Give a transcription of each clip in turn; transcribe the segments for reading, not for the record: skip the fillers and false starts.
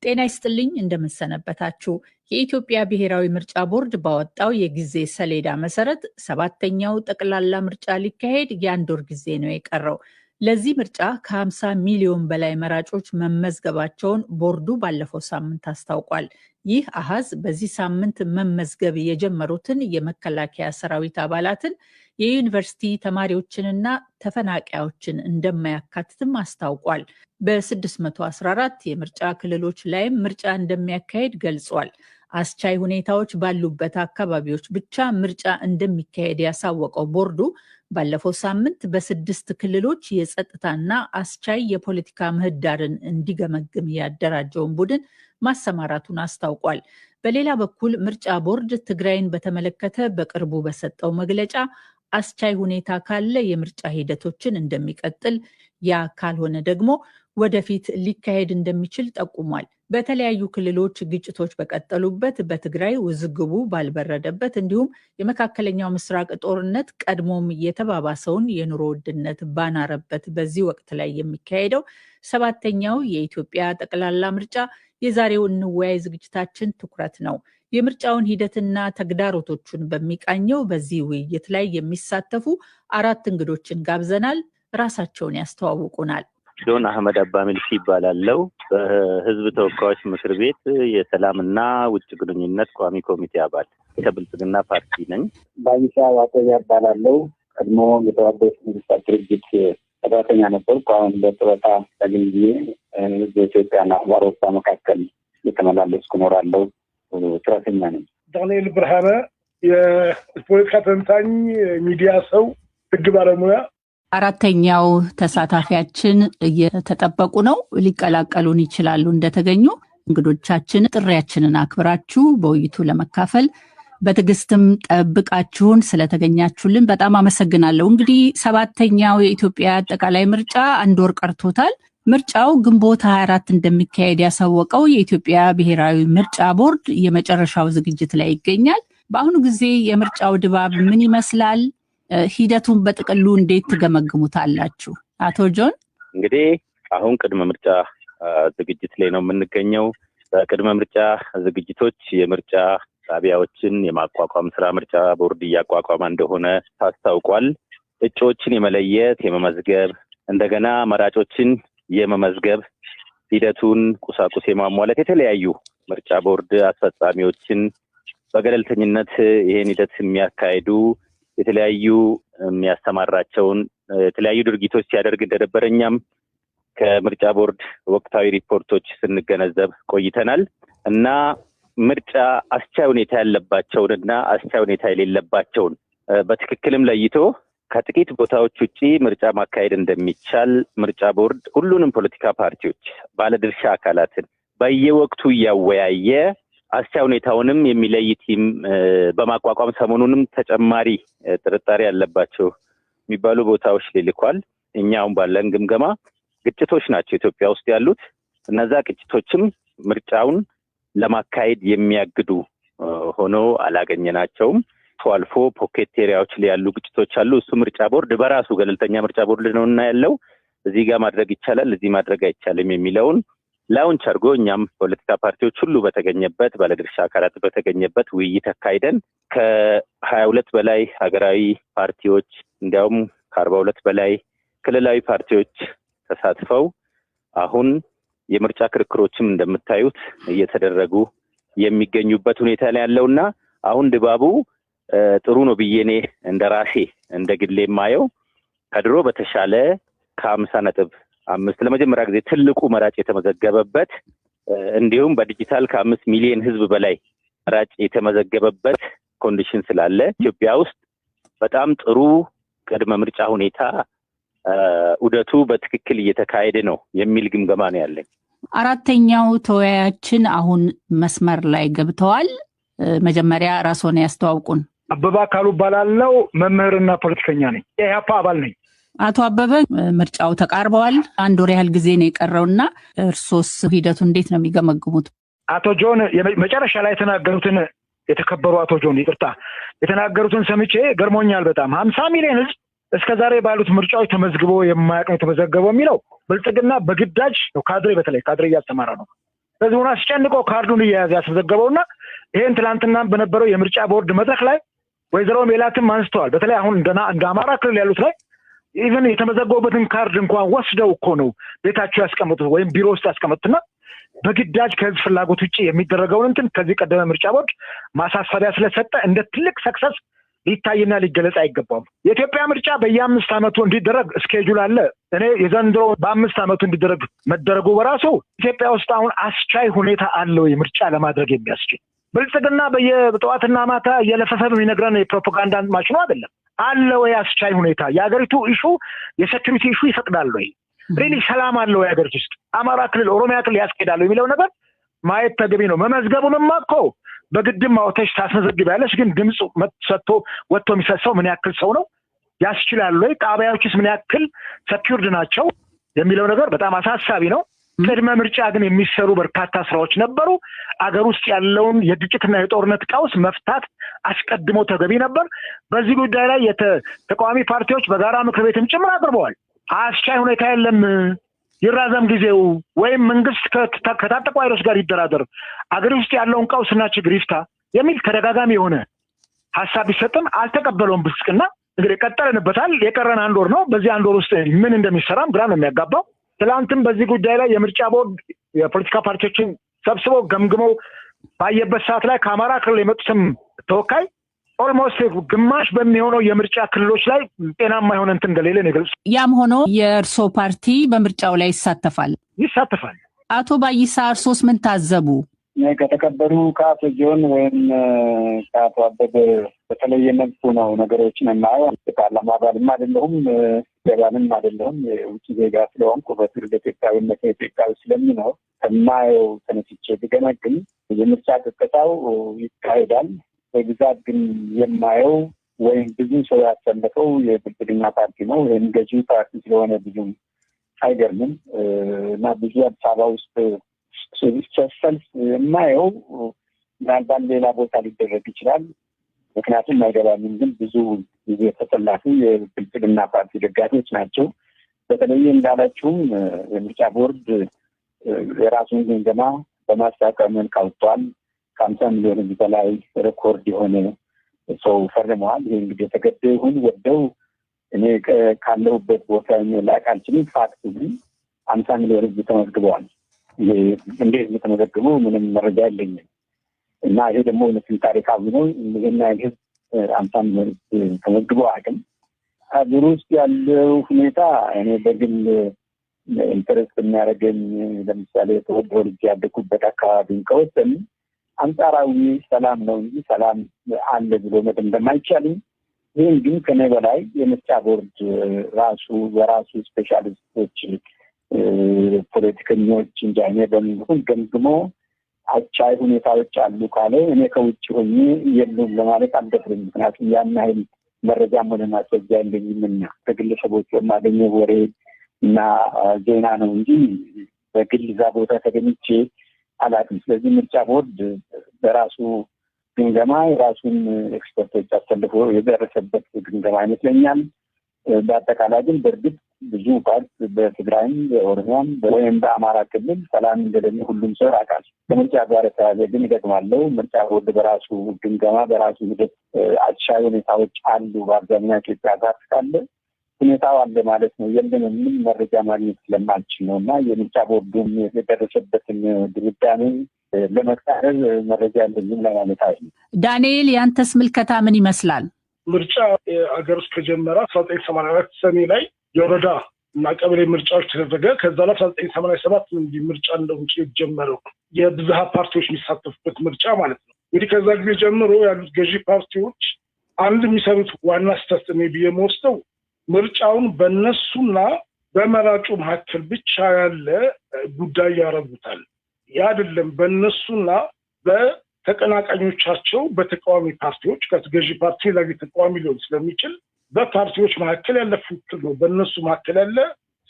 ጤና ይስጥልኝ እንደምሰነበታችሁ። የኢትዮጵያ ብሔራዊ ምርጫ ቦርድ ባወጣው የጊዜ ሰሌዳ መሰረት 7ኛው ጠቅላላ ምርጫ ሊካሄድ የ1 ወር ጊዜ ነው የቀረው። ለዚህ ምርጫ ከ50 ሚሊዮን በላይ መራጮች መመዝገባቸውን ቦርዱ ባለፈው ሳምንት አስታውቋል። ይህ አሃዝ በዚህ ሳምንት መመዝገብ የጀመሩትን የመከላከያ ሰራዊት አባላትን፣ የዩኒቨርሲቲ ተማሪዎችንና ተፈናቃዮችን እንደማያካትትም አስታውቋል። በ614 የምርጫ ክልሎች ላይም ምርጫ እንደሚያካሄድ ገልጿል። አስቻይ ሁኔታዎች ባሉበት አካባቢዎች ብቻ ምርጫ እንደሚካሄድ ያሳወቀው ቦርዱ ባለፈው ሳምንት በ6 ክልሎች የጸጥታና አስቻይ የፖለቲካ ምህዳርን እንዲገመግም ያደራጀውን ቡድን ማሰማራቱን አስታውቋል። በሌላ በኩል ምርጫ ቦርድ ትግራይን በተመለከተ በቅርቡ በሰጠው መግለጫ አስቻይ ሁኔታ ካለ የምርጫ ሂደቶችን እንደሚቀጥል፣ ያ ካልሆነ ደግሞ ወደፊት ሊካሄድ እንደሚችል ጠቁሟል። በተለያዩ ክልሎች ግጭቶች በቀጠሉበት፣ በትግራይ ውዝግቡ ባልበረደበት፣ እንዲሁም የመካከለኛው ምስራቅ ጦርነት ቀድሞም የተባባሰውን የኑሮ ውድነት ባናረበት በዚህ ወቅት ላይ የሚካሄደው 7ኛው የኢትዮጵያ ጠቅላላ ምርጫ የዛሬው እንወያይ ዝግጅታችን ትኩረት ነው። የምርጫውን ሂደትና ተግዳሮቶቹን በሚቃኘው በዚህ ውይይት ላይ የሚሳተፉ 4 እንግዶችን ጋብዘናል። ራሳቸውን ያስተዋውቁናል። ጆን አህመድ አባሚልሲ ይባላለው። በህዝብ ተወካዮች ምክር ቤት የሰላምና ውጭ ግንኙነት ቋሚ ኮሚቴ አባል ከብልጽግና ፓርቲ ነኝ። ባይሳ ዋቆያ ይባላለው። ቀድሞ የተባበሩት መንግስታት ድርጅት ሰራተኛ ነበርኩ። አሁን በጡረታ ተገኝቼ በኢትዮጵያና በአውሮፓ መካከል የተመላለስኩ እኖራለሁ። ስራተኛ ነኝ። ዳንኤል ብርሃነ የፖለቲካ ተንታኝ፣ ሚዲያ ሰው፣ ህግ ባለሙያ። 4ኛው ተሳታፊያችን እየተጠበቁ ነው። ሊቀላቀሉን ይችላሉ እንደተገኙ። እንግዶቻችን ጥሪያችንን አክብራችሁ በውይይቱ ለመካፈል በትዕግስትም ጠብቃችሁን ስለተገኛችሁልን በጣም አመሰግናለሁ። እንግዲህ 7ኛው የኢትዮጵያ አጠቃላይ ምርጫ 1 ወር ቀርቶታል። ምርጫው ግንቦት 24 እንደሚካሄድ ያሳወቀው የኢትዮጵያ ብሔራዊ ምርጫ ቦርድ የመጨረሻው ዝግጅት ላይ ይገኛል። በአሁኑ ጊዜ የምርጫው ድባብ ምን ይመስላል? ሂደቱን በጥቅሉ እንዴት ትገመግሙታላችሁ? አቶ ጆን። እንግዲህ አሁን ቅድመ ምርጫ ዝግጅት ላይ ነው የምንገኘው። በቅድመ ምርጫ ዝግጅቶች የምርጫ ጣቢያዎችን የማቋቋም ስራ ምርጫ ቦርድ እያቋቋመ እንደሆነ ታስታውቋል። እጩዎችን የመለየት የመመዝገብ፣ እንደገና መራጮችን የመመዝገብ ሂደቱን ቁሳቁስ የማሟላት የተለያዩ ምርጫ ቦርድ አስፈጻሚዎችን በገለልተኝነት ይሄን ሂደት የሚያካሂዱ የተለያዩ የሚያስተማራቸውን የተለያዩ ድርጊቶች ሲያደርግ እንደነበረ እኛም ከምርጫ ቦርድ ወቅታዊ ሪፖርቶች ስንገነዘብ ቆይተናል እና ምርጫ አስቻይ ሁኔታ ያለባቸውንና አስቻይ ሁኔታ የሌለባቸውን በትክክልም ለይቶ ከጥቂት ቦታዎች ውጪ ምርጫ ማካሄድ እንደሚቻል ምርጫ ቦርድ ሁሉንም ፖለቲካ ፓርቲዎች፣ ባለድርሻ አካላትን በየወቅቱ እያወያየ አስቻይ ሁኔታውንም የሚለይ ቲም በማቋቋም ሰሞኑንም ተጨማሪ ጥርጣሬ ያለባቸው የሚባሉ ቦታዎች ልልኳል። እኛውን ባለን ግምገማ ግጭቶች ናቸው ኢትዮጵያ ውስጥ ያሉት። እነዛ ግጭቶችም ምርጫውን ለማካሄድ የሚያግዱ ሆኖ አላገኘናቸውም። አልፎ ፖኬት ኤሪያዎች ላይ ያሉ ግጭቶች አሉ። እሱ ምርጫ ቦርድ በራሱ ገለልተኛ ምርጫ ቦርድ ነውና ያለው እዚህ ጋር ማድረግ ይቻላል፣ እዚህ ማድረግ አይቻልም የሚለውን ላውንች አድርጎ እኛም ፖለቲካ ፓርቲዎች ሁሉ በተገኘበት ባለድርሻ አካላት በተገኘበት ውይይት አካሂደን ከ22 በላይ ሀገራዊ ፓርቲዎች እንዲያውም ከ42 በላይ ክልላዊ ፓርቲዎች ተሳትፈው አሁን የምርጫ ክርክሮችም እንደምታዩት እየተደረጉ የሚገኙበት ሁኔታ ላይ ያለውና አሁን ድባቡ ጥሩ ነው ብዬ እኔ እንደራሴ እንደ ግሌ የማየው ከድሮ በተሻለ ከ50.5 ለመጀመሪያ ጊዜ ትልቁ መራጭ የተመዘገበበት እንዲሁም በዲጂታል ከ5 ሚሊዮን ህዝብ በላይ መራጭ የተመዘገበበት ኮንዲሽን ስላለ ኢትዮጵያ ውስጥ በጣም ጥሩ ቅድመ ምርጫ ሁኔታ ዑደቱ በትክክል እየተካሄደ ነው የሚል ግምገማ ነው ያለኝ። 4ኛው ተወያያችን አሁን መስመር ላይ ገብተዋል። መጀመሪያ ራስዎን ያስተዋውቁን። አበባ አካሉ እባላለሁ። መምህርና ፖለቲከኛ ነኝ። የኢህአፓ አባል ነኝ። አቶ አበበ፣ ምርጫው ተቃርበዋል። 1 ወር ያህል ጊዜ ነው የቀረውና እርሶስ ሂደቱ እንዴት ነው የሚገመግሙት? አቶ ጆን መጨረሻ ላይ የተናገሩትን የተከበሩ አቶ ጆን ይቅርታ የተናገሩትን ሰምቼ ገርሞኛል በጣም 50 ሚሊዮን ህዝብ እስከዛሬ ባሉት ምርጫዎች ተመዝግቦ የማያውቅ የተመዘገበው የሚለው ብልጽግና በግዳጅ ነው። ካድሬ በተለይ ካድሬ እያስተማረ ነው። ህዝቡን አስጨንቆ ካርዱን እየያዘ ያስመዘገበውና ይሄን ትላንትና በነበረው የምርጫ ቦርድ መድረክ ላይ ወይዘሮ ሜላትም አንስተዋል። በተለይ አሁን እንደ አማራ ክልል ያሉት ላይ ኢቭን የተመዘገቡበትን ካርድ እንኳን ወስደው እኮ ነው ቤታቸው ያስቀምጡት ወይም ቢሮ ውስጥ ያስቀምጡትና በግዳጅ ከህዝብ ፍላጎት ውጪ የሚደረገውን እንትን ከዚህ ቀደመ ምርጫ ቦርድ ማሳሰቢያ ስለሰጠ እንደ ትልቅ ሰክሰስ ሊታይና ሊገለጽ አይገባም። የኢትዮጵያ ምርጫ በየ5 ዓመቱ እንዲደረግ ስኬጁል አለ። እኔ የዘንድሮ በ5 ዓመቱ እንዲደረግ መደረጉ በራሱ ኢትዮጵያ ውስጥ አሁን አስቻይ ሁኔታ አለው ምርጫ ለማድረግ የሚያስችል። ብልጽግና በየጠዋትና ማታ እየለፈፈ የሚነግረን የፕሮፓጋንዳ ማሽኑ አይደለም። አለ ወይ አስቻይ ሁኔታ? የሀገሪቱ ኢሹ የሴኩሪቲ ኢሹ ይፈቅዳል ወይ? ሪሊ ሰላም አለ ወይ ሀገሪቱ ውስጥ? አማራ ክልል፣ ኦሮሚያ ክልል ያስኬዳል የሚለው ነገር ማየት ተገቢ ነው። መመዝገቡንማ እኮ በግድም አውተሽ ታስመዘግቢያለሽ፣ ግን ድምጽ ሰጥቶ ወጥቶ የሚፈሰው ምን ያክል ሰው ነው? ያስችላል ወይ? ጣቢያዎችስ ምን ያክል ሰኪውርድ ናቸው የሚለው ነገር በጣም አሳሳቢ ነው። ቅድመ ምርጫ ግን የሚሰሩ በርካታ ስራዎች ነበሩ። አገር ውስጥ ያለውን የግጭትና የጦርነት ቀውስ መፍታት አስቀድሞ ተገቢ ነበር። በዚህ ጉዳይ ላይ ተቃዋሚ ፓርቲዎች በጋራ ምክር ቤትም ጭምር አቅርበዋል። አስቻይ ሁኔታ የለም፣ ይራዘም ጊዜው፣ ወይም መንግስት ከታጠቁ ኃይሎች ጋር ይደራደር፣ አገር ውስጥ ያለውን ቀውስና ችግር ይፍታ የሚል ተደጋጋሚ የሆነ ሀሳብ ቢሰጥም አልተቀበለውም ብልጽግና። እንግዲህ ቀጠለንበታል። የቀረን 1 ወር ነው። በዚህ 1 ወር ውስጥ ምን እንደሚሰራም ግራ ነው የሚያጋባው። ትላንትም በዚህ ጉዳይ ላይ የምርጫ ቦርድ የፖለቲካ ፓርቲዎችን ሰብስበው ገምግመው ባየበት ሰዓት ላይ ከአማራ ክልል የመጡትም ተወካይ ኦልሞስት ግማሽ በሚሆነው የምርጫ ክልሎች ላይ ጤናማ የሆነ እንትን እንደሌለ ነው የገለጹት። ያም ሆኖ የእርሶ ፓርቲ በምርጫው ላይ ይሳተፋል? አቶ ባይሳ እርሶስ ምን ታዘቡ? ከተከበሩ ከአቶ ጆን ወይም ከአቶ አበበ በተለየ መልኩ ነው ነገሮችን የማየው። ፓርላማ አባልም አይደለሁም፣ ገባንም አይደለሁም። የውጭ ዜጋ ስለሆንኩ በትውልደ ኢትዮጵያዊነት ኢትዮጵያዊ ስለሚኖር ከማየው ተነስቼ ብገመግም የምርጫ ቅስቀሳው ይካሄዳል። በብዛት ግን የማየው ወይም ብዙ ሰው ያሰለፈው የብልጽግና ፓርቲ ነው። ወይም ገዢው ፓርቲ ስለሆነ ብዙም አይገርምም እና ብዙ አዲስ አበባ ውስጥ ሰልፍ የማየው ምናልባት ሌላ ቦታ ሊደረግ ይችላል። ምክንያቱም አይገባኝም። ግን ብዙ ጊዜ ተሰላፊ የብልጽግና ፓርቲ ደጋፊዎች ናቸው። በተለይ እንዳላችሁም የምርጫ ቦርድ የራሱን ግምገማ በማስታወቂያ መልክ አውጥቷል። ከ50 ሚሊዮን በላይ ሬኮርድ የሆነ ሰው ፈርመዋል። ይህ እንግዲህ የተገደው ይሁን ወደው እኔ ካለሁበት ቦታ ላቅ አልችልም። ፋክት ግን 50 ሚሊዮን ህዝብ ተመዝግበዋል። እንዴት የተመዘግቡ ምንም መረጃ የለኝም እና ይሄ ደግሞ እውነትም ታሪካዊ ነው። ይህና ህዝብ 50 ሚሊዮን ተመዝግበው አቅም ሀገር ውስጥ ያለው ሁኔታ እኔ በግል ኢንተረስት የሚያደርገኝ ለምሳሌ ተወልዶ ልጅ ያደኩበት አካባቢን ከወሰን አንጻራዊ ሰላም ነው እንጂ ሰላም አለ ብሎ መደምደም አይቻልም። ይህን ግን ከኔ በላይ የምርጫ ቦርድ ራሱ በራሱ ስፔሻሊስቶች ፖለቲከኞች እንጂ እኔ በምን ገምግሞ አቻይ ሁኔታዎች አሉ ካለ እኔ ከውጭ ሆኜ የሉም ለማለት አልደፍርም። ምክንያቱም ያን ያህል መረጃም ሆነ ማስረጃ የለኝምና ከግለሰቦች የማገኘው ወሬ እና ዜና ነው እንጂ በግል እዛ ቦታ ተገኝቼ አላውቅም። ስለዚህ ምርጫ ቦርድ በራሱ ግምገማ የራሱን ኤክስፐርቶች አሰልፎ የደረሰበት ግምገማ ይመስለኛል። በአጠቃላይ ግን በእርግጥ ብዙ ፓርት በትግራይም በኦሮሚያም ወይም በአማራ ክልል ሰላም እንደሌለ ሁሉም ሰው ያውቃል። ከምርጫ ጋር የተያዘ ግን ይገጥማለው። ምርጫ ቦርድ በራሱ ግምገማ በራሱ ሂደት አቻይ ሁኔታዎች አሉ። በአብዛኛው ኢትዮጵያ ጋር ካለ ሁኔታው አለ ማለት ነው። የለም ምን መረጃ ማግኘት ስለማልችል ነው እና የምርጫ ቦርዱም የደረሰበትን ድምዳሜ ለመቃረብ መረጃ ያለኝም ለማለት አይደለም። ዳንኤል ያንተስ ምልከታ ምን ይመስላል? ምርጫ አገር ውስጥ ከጀመረ 1984 ሰኔ ላይ የወረዳ እና ቀበሌ ምርጫዎች ተደረገ። ከዛ ላይ 1987 እንዲህ ምርጫ እንደውጭ የጀመረው የብዝሃ ፓርቲዎች የሚሳተፉበት ምርጫ ማለት ነው። እንግዲህ ከዛ ጊዜ ጀምሮ ያሉት ገዢ ፓርቲዎች አንድ የሚሰሩት ዋና ስህተት ነው ብዬ የምወስደው ምርጫውን በእነሱና በመራጩ መካከል ብቻ ያለ ጉዳይ ያደርጉታል። ያ አይደለም። በእነሱና በተቀናቃኞቻቸው በተቃዋሚ ፓርቲዎች ከገዢ ፓርቲ ላይ ተቃዋሚ ሊሆን ስለሚችል በፓርቲዎች መካከል ያለ ፉክክር ነው በእነሱ መካከል ያለ።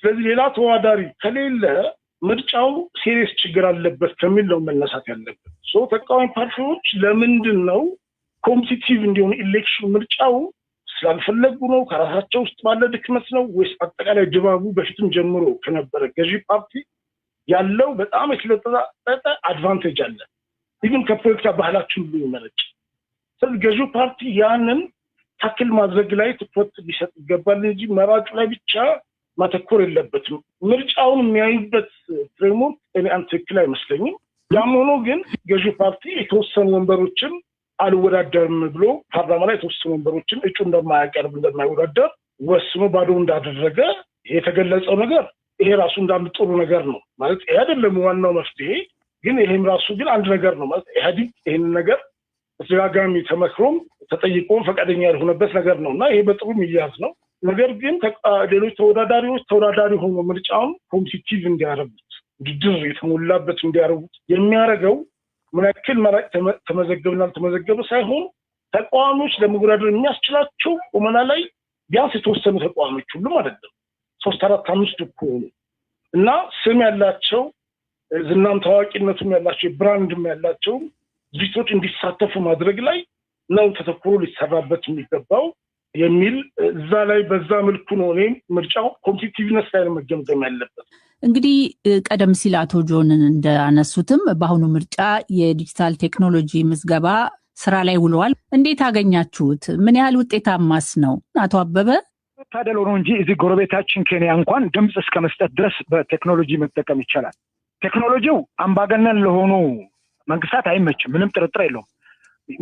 ስለዚህ ሌላ ተወዳዳሪ ከሌለ ምርጫው ሲሪየስ ችግር አለበት ከሚል ነው መነሳት ያለበት። ተቃዋሚ ፓርቲዎች ለምንድን ነው ኮምፒቲቲቭ እንዲሆን ኢሌክሽን ምርጫው ስላልፈለጉ ነው? ከራሳቸው ውስጥ ባለ ድክመት ነው ወይስ አጠቃላይ ድባቡ በፊትም ጀምሮ ከነበረ ገዢ ፓርቲ ያለው በጣም የተለጠጠ አድቫንቴጅ አለ ይህን ከፖለቲካ ባህላችን ሁሉ ይመረጭ ስለዚህ ገዢው ፓርቲ ያንን ታክል ማድረግ ላይ ትኩረት ሊሰጥ ይገባል እንጂ መራጩ ላይ ብቻ ማተኮር የለበትም ምርጫውን የሚያዩበት ፍሬምወርክ እኔ ትክክል አይመስለኝም ያም ሆኖ ግን ገዢው ፓርቲ የተወሰኑ ወንበሮችን አልወዳደርም ብሎ ፓርላማ ላይ የተወሰኑ ወንበሮችን እጩ እንደማያቀርብ እንደማይወዳደር ወስኖ ባዶ እንዳደረገ የተገለጸው ነገር ይሄ ራሱ እንዳንድ ጥሩ ነገር ነው ማለት ይሄ አይደለም ዋናው መፍትሄ ግን ይሄም ራሱ ግን አንድ ነገር ነው ማለት ኢህአዴግ ይሄን ነገር ተደጋጋሚ ተመክሮም ተጠይቆም ፈቃደኛ ያልሆነበት ነገር ነውና ይሄ በጥሩ የሚያዝ ነው ነገር ግን ሌሎች ተወዳዳሪ ሆኖ ምርጫውን ኮምፒቲቲቭ እንዲያደርጉት ድድር የተሞላበት እንዲያደርጉት የሚያደርገው ምን ያክል መራጭ ተመዘገበና ተመዘገበ ሳይሆን ተቋሞች ለመወዳደር የሚያስችላቸው ቁመና ላይ ቢያንስ የተወሰኑ ተቋሞች ሁሉ ማለት ነው 3-4-5 እኮ እና ስም ያላቸው ዝናም ታዋቂነቱም ያላቸው ብራንድም ያላቸው ድርጅቶች እንዲሳተፉ ማድረግ ላይ ነው ተተኩሮ ሊሰራበት የሚገባው የሚል እዛ ላይ በዛ መልኩ ነው ምርጫው ኮምፒቲቲቭነስ ላይ መገምገም ያለበት እንግዲህ ቀደም ሲል አቶ ጆንን እንዳነሱትም በአሁኑ ምርጫ የዲጂታል ቴክኖሎጂ ምዝገባ ስራ ላይ ውለዋል እንዴት አገኛችሁት ምን ያህል ውጤታማስ ነው አቶ አበበ ታደለው ነው እንጂ እዚህ ጎረቤታችን ኬንያ እንኳን ድምጽ እስከ መስጠት ድረስ በቴክኖሎጂ መጠቀም ይችላል ቴክኖሎጂው አምባገነን ለሆኑ መንግስታት አይመችም ምንም ጥርጥር የለውም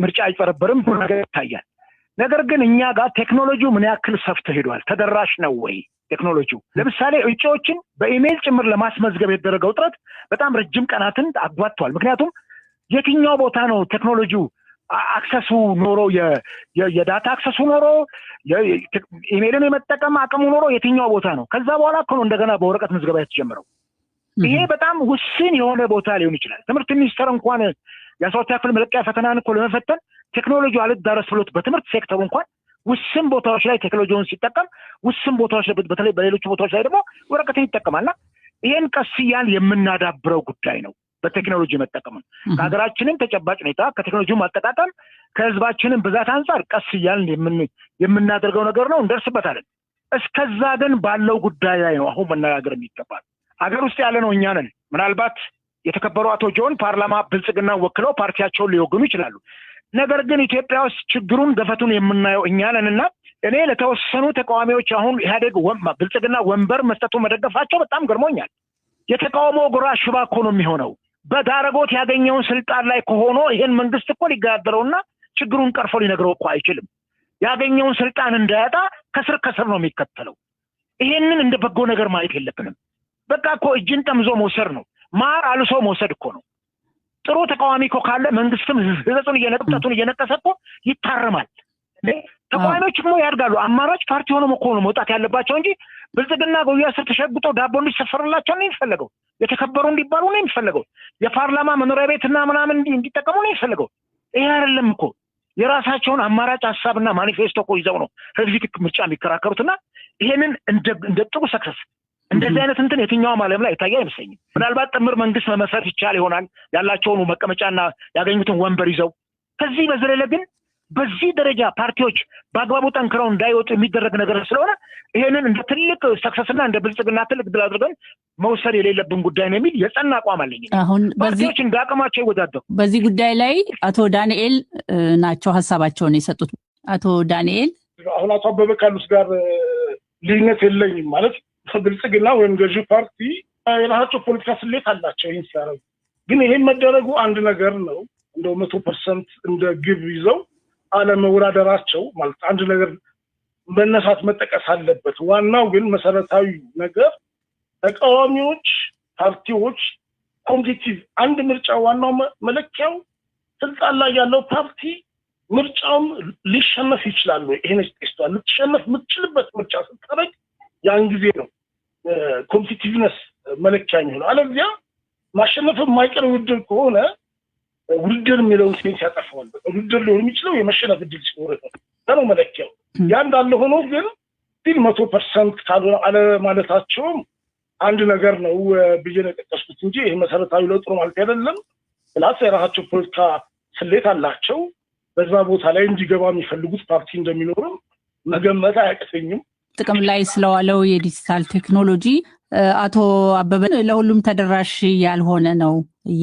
ምርጫ አይፈረበርም ነገር ይታያል ነገር ግን እኛ ጋር ቴክኖሎጂው ምን ያክል ሰፍቶ ሄዷል ተደራሽ ነው ወይ ቴክኖሎጂው ለምሳሌ እጩዎችን በኢሜል ጭምር ለማስመዝገብ የተደረገው ጥረት በጣም ረጅም ቀናትን አጓቷል ምክንያቱም የትኛው ቦታ ነው ቴክኖሎጂው አክሰሱ ኖሮ የዳታ አክሰሱ ኖሮ ኢሜልን የመጠቀም አቅሙ ኖሮ የትኛው ቦታ ነው ከዛ በኋላ እኮ ነው እንደገና በወረቀት ምዝገባ የተጀመረው ይሄ በጣም ውስን የሆነ ቦታ ሊሆን ይችላል ትምህርት ሚኒስቴር እንኳን የአስራሁለተኛ ክፍል መለቂያ ፈተናን እኮ ለመፈተን ቴክኖሎጂው አልዳረስ ብሎት በትምህርት ሴክተሩ እንኳን ውስን ቦታዎች ላይ ቴክኖሎጂውን ሲጠቀም ውስን ቦታዎች ላይ በተለይ በሌሎች ቦታዎች ላይ ደግሞ ወረቀትን ይጠቀማልና ይሄን ቀስያን የምናዳብረው ጉዳይ ነው በቴክኖሎጂ መጠቀም ሀገራችንን ተጨባጭ ሁኔታ ከቴክኖሎጂው ማጠቃቀም ከህዝባችንን ብዛት አንፃር ቀስያን የምናደርገው ነገር ነው እንደርስበታለን እስከዛ ግን ባለው ጉዳይ ላይ ነው አሁን መነጋገር የሚገባል አገር ውስጥ ያለ ነው እኛ ነን ምናልባት የተከበሩ አቶ ጆን ፓርላማ ብልጽግና ወክለው ፓርቲያቸውን ሊወግኑ ይችላሉ ነገር ግን ኢትዮጵያ ውስጥ ችግሩን ገፈቱን የምናየው እኛ ነንና እኔ ለተወሰኑ ተቃዋሚዎች አሁን ኢህአዴግ ብልጽግና ወንበር መስጠቱ መደገፋቸው በጣም ገርሞኛል የተቃውሞ ጎራ ሽባ እኮ ነው የሚሆነው በዳረጎት ያገኘውን ስልጣን ላይ ከሆነ ይሄን መንግስት እኮ ሊጋደረውና ችግሩን ቀርፎ ሊነግረው እኮ አይችልም ያገኘውን ስልጣን እንዳያጣ ከስር ነው የሚከተለው ይሄንን እንደ በጎ ነገር ማየት የለብንም በቃ እኮ እጅን ጠምዞ መውሰድ ነው ማር አልሶ መውሰድ እኮ ነው ጥሩ ተቃዋሚ እኮ ካለ መንግስትም ህዝቡን እየነቀሰ እኮ ይታረማል ተቃዋሚዎች እኮ ያድጋሉ አማራጭ ፓርቲ ሆኖ ነው መውጣት ያለባቸው እንጂ ብልጽግና ጎያ ስር ተሸግጦ ዳቦ እንዲሰፈርላቸው ነው የሚፈልገው የተከበሩ እንዲባሉ ነው የሚፈልገው የፓርላማ መኖሪያ ቤትና ምናምን እንዲጠቀሙ ነው የሚፈልገው ይሄ አይደለም እኮ የራሳቸውን አማራጭ ሐሳብና ማኒፌስቶ እኮ ይዘው ነው ህዝብ ምርጫ የሚከራከሩትና ይሄንን እንደ ጥሩ ሰክሰስ እንደዚህ አይነት እንትን የትኛውም ዓለም ላይ ታያይ አይመስለኝም ምናልባት ጥምር መንግስት መመስረት ይቻል ይሆናል ያላቸውን መቀመጫና ያገኙትን ወንበር ይዘው ከዚህ በዘለለ ግን በዚህ ደረጃ ፓርቲዎች በአግባቡ ጠንክረው እንዳይወጡ የሚደረግ ነገር ስለሆነ ይሄንን እንደ ትልቅ ሰክሰስና እንደ ብልጽግና ትልቅ ድል አድርገን መውሰድ የሌለብን ጉዳይ ነው የሚል የጸና አቋም አለኝ አሁን ፓርቲዎች እንዳቀማቸው ይወዳደሩ በዚህ ጉዳይ ላይ አቶ ዳንኤል ናቸው ሐሳባቸውን የሰጡት አቶ ዳንኤል አሁን አቶ አበበ ካሉስ ጋር ልዩነት የለኝም ማለት ብልጽግና ወይም ገዢ ፓርቲ የራሳቸው ፖለቲካ ስሌት አላቸው ይሄን ሲያደርጉ ግን ይሄን መደረጉ አንድ ነገር ነው እንደው 100% እንደ ግብ ይዘው አለመወዳደራቸው ማለት አንድ ነገር መነሳት መጠቀስ አለበት ዋናው ግን መሰረታዊ ነገር ተቃዋሚዎች ፓርቲዎች ኮምፒቲቲቭ አንድ ምርጫ ዋናው መለኪያው ስልጣን ላይ ያለው ፓርቲ ምርጫውን ሊሸነፍ ይችላል ወይ ይሄን ስቴስቷል ልትሸነፍ የምትችልበት ምርጫ ስታደርግ ያን ጊዜ ነው ኮምፒቲቲቭነስ መለኪያ ነው አለዚያ ማሸነፍ የማይቀር ውድድር ከሆነ ውድድር የሚለውን ሴንስ ያጠፋዋል ውድድር ሊሆን የሚችለው የመሸነፍ እድል ሲኖር ነው መለኪያው ያ እንዳለ ሆኖ ግን ሲል 100% ካልሆነ አለ ማለታቸው አንድ ነገር ነው ብዬ ነቀስኩት እንጂ ይሄ መሰረታዊ ለውጥ ነው ማለት አይደለም ፕላስ የራሳቸው ፖለቲካ ስሌት አላቸው በዛ ቦታ ላይ እንዲገባ የሚፈልጉት ፓርቲ እንደሚኖርም መገመት አያቅተኝም ጥቅም ላይ ስለዋለው የዲጂታል ቴክኖሎጂ አቶ አበበ ለሁሉም ተደራሽ ያልሆነ ነው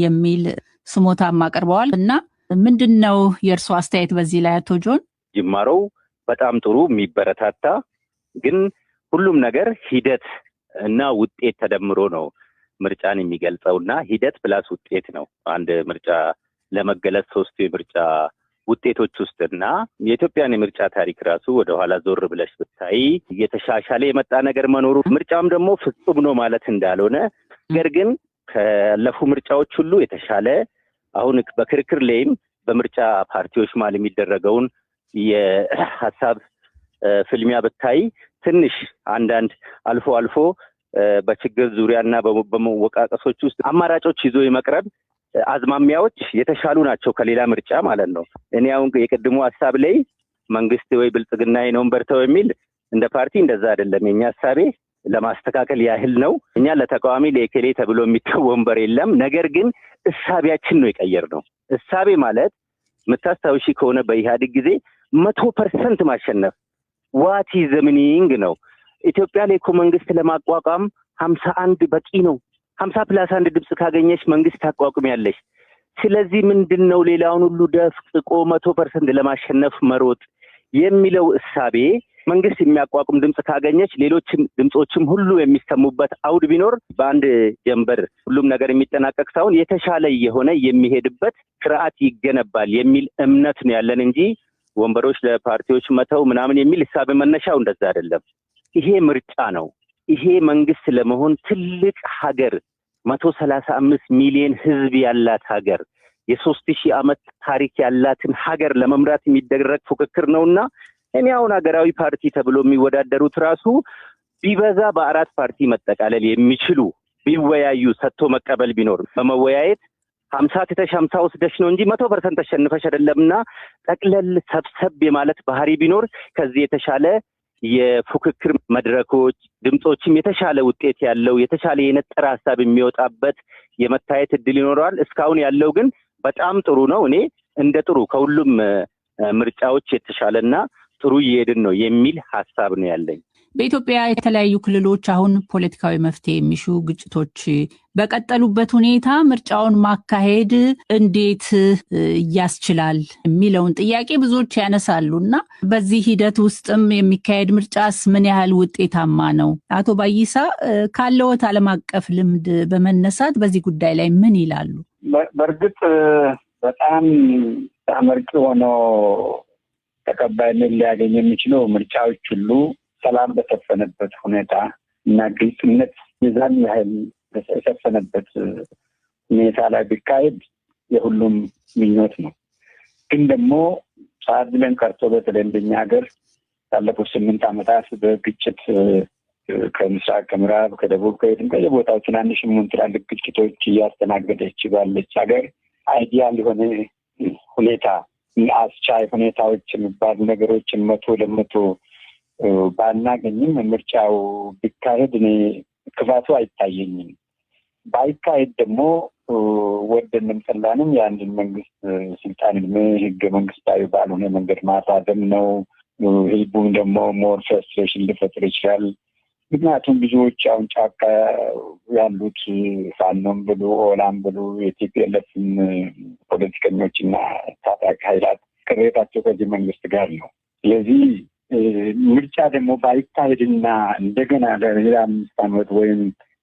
የሚል ስሞታም አቅርበዋል እና ምንድነው የእርሱ አስተያየት በዚህ ላይ አቶ ጆን? ጅማሮው በጣም ጥሩ የሚበረታታ ግን ሁሉም ነገር ሂደት እና ውጤት ተደምሮ ነው ምርጫን የሚገልጸውና ሂደት ፕላስ ውጤት ነው አንድ ምርጫ ለመገለጽ ሶስቱ የምርጫ ውጤቶች ውስጥና የኢትዮጵያን የምርጫ ታሪክ ራሱ ወደ ኋላ ዞር ብለሽ ብታይ እየተሻሻለ የመጣ ነገር መኖሩ ምርጫም ደግሞ ፍጹም ነው ማለት እንዳልሆነ ነገር ግን ከለፉ ምርጫዎች ሁሉ የተሻለ አሁን በክርክር ላይም በምርጫ ፓርቲዎች ማለት የሚደረገውን የሐሳብ ፍልሚያ ብታይ ትንሽ አንዳንድ አልፎ በችግር ዙሪያና በመወቃቀሶች ውስጥ አማራጮች ይዞ የመቅረብ አዝማሚያዎች የተሻሉ ናቸው ከሌላ ምርጫ ማለት ነው። እኔ አሁን የቀድሞ ሐሳብ ላይ መንግስት ወይ ብልጽግና ነው በርተው የሚል እንደ ፓርቲ እንደዛ አይደለም። የኛ ሐሳቤ ለማስተካከል ያህል ነው። እኛ ለተቃዋሚ ለኤኬሌ ተብሎ የሚተው ወንበር የለም። ነገር ግን እሳቤያችን ነው የቀየርነው። እሳቤ ማለት መታስተውሺ ከሆነ በኢህአዴግ ጊዜ 100% ማሸነፍ ዋት ኢዝ ዘ ሚኒንግ ነው። ኢትዮጵያ ላይ እኮ መንግስት ለማቋቋም 51 በቂ ነው። 50+1 ድምጽ ካገኘሽ መንግስት ታቋቁሚያለሽ። ስለዚህ ምንድነው ሌላውን ሁሉ ደፍቆ 100% ለማሸነፍ መሮጥ የሚለው እሳቤ መንግስት የሚያቋቁም ድምጽ ካገኘች ሌሎችም ድምጾችም ሁሉ የሚሰሙበት አውድ ቢኖር በአንድ ጀንበር ሁሉም ነገር የሚጠናቀቅ ሳይሆን የተሻለ የሆነ የሚሄድበት ስርዓት ይገነባል የሚል እምነት ነው ያለን እንጂ ወንበሮች ለፓርቲዎች መተው ምናምን የሚል እሳቤ መነሻው እንደዛ አይደለም። ይሄ ምርጫ ነው። ይሄ መንግስት ለመሆን ትልቅ ሀገር 135 ሚሊዮን ህዝብ ያላት ሀገር የ3000 ዓመት ታሪክ ያላትን ሀገር ለመምራት የሚደረግ ፉክክር ነውና እኔ አሁን ሀገራዊ ፓርቲ ተብሎ የሚወዳደሩት ራሱ ቢበዛ በአራት ፓርቲ መጠቃለል የሚችሉ ቢወያዩ ሰጥቶ መቀበል ቢኖር በመወያየት 50 ተተሽ 50 ወስደሽ ነው እንጂ 100% ተሸንፈሽ አይደለምና ጠቅለል ሰብሰብ የማለት ባህሪ ቢኖር ከዚህ የተሻለ የፉክክር መድረኮች ድምጾችም የተሻለ ውጤት ያለው የተሻለ የነጠረ ሐሳብ የሚወጣበት የመታየት እድል ይኖራል። እስካሁን ያለው ግን በጣም ጥሩ ነው። እኔ እንደ ጥሩ ከሁሉም ምርጫዎች የተሻለና ጥሩ እየሄድን ነው የሚል ሐሳብ ነው ያለኝ። በኢትዮጵያ የተለያዩ ክልሎች አሁን ፖለቲካዊ መፍትሄ የሚሹ ግጭቶች በቀጠሉበት ሁኔታ ምርጫውን ማካሄድ እንዴት ያስችላል የሚለውን ጥያቄ ብዙዎች ያነሳሉ እና በዚህ ሂደት ውስጥም የሚካሄድ ምርጫስ ምን ያህል ውጤታማ ነው? አቶ ባይሳ ካለዎት ዓለም አቀፍ ልምድ በመነሳት በዚህ ጉዳይ ላይ ምን ይላሉ? በእርግጥ በጣም አመርቂ ሆኖ ተቀባይነት ሊያገኝ የሚችለው ምርጫዎች ሁሉ ሰላም በሰፈነበት ሁኔታ እና ግልጽነት የዛን ያህል በሰፈነበት ሁኔታ ላይ ቢካሄድ የሁሉም ምኞት ነው። ግን ደግሞ ሰዓት ብለን ቀርቶ በተለይ እንደኛ ሀገር ባለፉት 8 ዓመታት በግጭት ከምስራቅ ከምዕራብ ከደቡብ ከየትም ከየቦታው ትናንሽ ትላልቅ ግጭቶች እያስተናገደች ባለች ሀገር አይዲያል የሆነ ሁኔታ አስቻይ ሁኔታዎች የሚባሉ ነገሮችን 100% ባናገኝም ምርጫው ቢካሄድ እኔ ክፋቱ አይታየኝም። ባይካሄድ ደግሞ ወደንም ጠላንም የአንድን መንግስት ስልጣን እድሜ ህገ መንግስታዊ ባልሆነ መንገድ ማራዘም ነው። ህዝቡም ደግሞ ሞር ፍረስትሬሽን ሊፈጥር ይችላል። ምክንያቱም ብዙዎች አሁን ጫካ ያሉት ፋኖም ብሉ ኦላም ብሉ የቲፒኤልኤፍን ፖለቲከኞችና ታጣቂ ኃይላት ቅሬታቸው ከዚህ መንግስት ጋር ነው። ስለዚህ ምርጫ ደግሞ ባይካሄድና እንደገና ለሌላ 5 ዓመት ወይም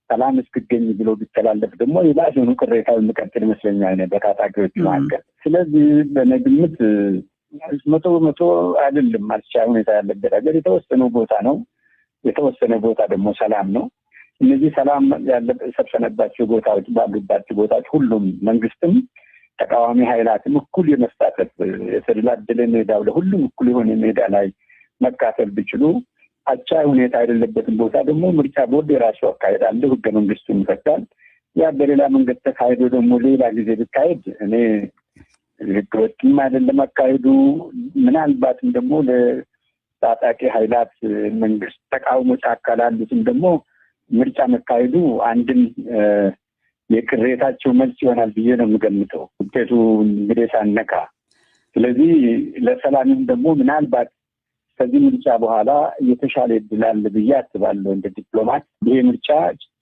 ሰላም እስክገኝ ብሎ ቢተላለፍ ደግሞ የባሰኑ ቅሬታው የሚቀጥል ይመስለኛል በታጣቂዎቹ መካከል። ስለዚህ በነግምት 100% አይደለም አስቻይ ሁኔታ ያለበት ሀገር የተወሰነ ቦታ ነው። የተወሰነ ቦታ ደግሞ ሰላም ነው። እነዚህ ሰላም ያለሰፈነባቸው ቦታዎች ባሉባቸው ቦታዎች ሁሉም መንግስትም ተቃዋሚ ኃይላትም እኩል የመሳተፍ የተደላደለ ሜዳው ለሁሉም እኩል የሆነ ሜዳ ላይ መካፈል ቢችሉ አቻይ ሁኔታ አይደለበትም ቦታ ደግሞ ምርጫ ቦርድ የራሱ አካሄድ አለ። ህገ መንግስቱን ይፈቅዳል። ያ በሌላ መንገድ ተካሂዶ ደግሞ ሌላ ጊዜ ቢካሄድ እኔ ህገወጥም አይደለም አካሄዱ። ምናልባትም ደግሞ ለታጣቂ ኃይላት መንግስት ተቃውሞ ጫካ ላሉትም ደግሞ ምርጫ መካሄዱ አንድም የቅሬታቸው መልስ ይሆናል ብዬ ነው የምገምተው ውጤቱ እንግዲህ ሳነካ። ስለዚህ ለሰላምም ደግሞ ምናልባት ከዚህ ምርጫ በኋላ የተሻለ እድላል ብዬ አስባለሁ። እንደ ዲፕሎማት ይሄ ምርጫ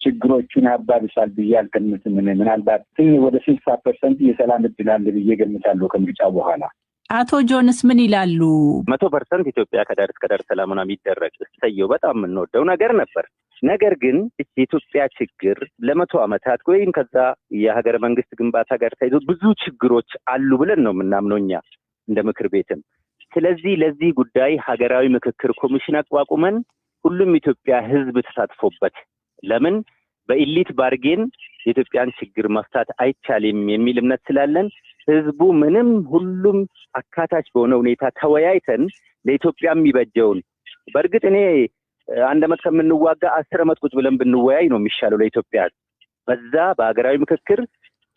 ችግሮቹን ያባብሳል ብዬ አልገምትም። ምናልባት ወደ 60% የሰላም እድላል ብዬ ገምታለሁ ከምርጫው በኋላ። አቶ ጆንስ ምን ይላሉ? 100% ኢትዮጵያ ከዳር እስከ ዳር ሰላሙን የሚደረግ እሰየው በጣም የምንወደው ነገር ነበር። ነገር ግን የኢትዮጵያ ችግር ለመቶ ዓመታት ወይም ከዛ የሀገረ መንግስት ግንባታ ጋር ተይዞ ብዙ ችግሮች አሉ ብለን ነው የምናምነው እኛ እንደ ምክር ቤትም። ስለዚህ ለዚህ ጉዳይ ሀገራዊ ምክክር ኮሚሽን አቋቁመን ሁሉም ኢትዮጵያ ህዝብ ተሳትፎበት ለምን በኢሊት ባርጌን የኢትዮጵያን ችግር መፍታት አይቻልም የሚል እምነት ስላለን ህዝቡ ምንም ሁሉም አካታች በሆነ ሁኔታ ተወያይተን ለኢትዮጵያ የሚበጀውን በእርግጥ እኔ 1 ዓመት ከምንዋጋ 10 ዓመት ቁጭ ብለን ብንወያይ ነው የሚሻለው ለኢትዮጵያ። በዛ በሀገራዊ ምክክር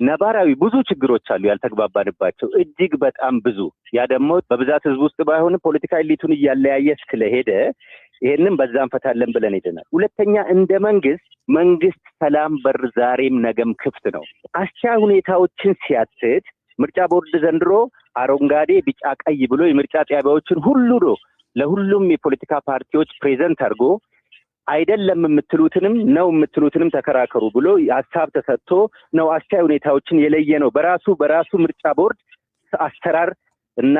ነባራዊ ብዙ ችግሮች አሉ ያልተግባባንባቸው እጅግ በጣም ብዙ። ያ ደግሞ በብዛት ህዝብ ውስጥ ባይሆን ፖለቲካ ኤሊቱን እያለያየ ስለሄደ ይሄንን በዛ እንፈታለን ብለን ሄደናል። ሁለተኛ እንደ መንግስት ሰላም በር ዛሬም ነገም ክፍት ነው። አስቻይ ሁኔታዎችን ሲያትት ምርጫ ቦርድ ዘንድሮ አረንጓዴ ቢጫ ቀይ ብሎ የምርጫ ጣቢያዎችን ሁሉ ለሁሉም የፖለቲካ ፓርቲዎች ፕሬዘንት አድርጎ አይደለም የምትሉትንም ነው የምትሉትንም ተከራከሩ ብሎ ሀሳብ ተሰጥቶ ነው አስቻይ ሁኔታዎችን የለየ ነው በራሱ ምርጫ ቦርድ አሰራር እና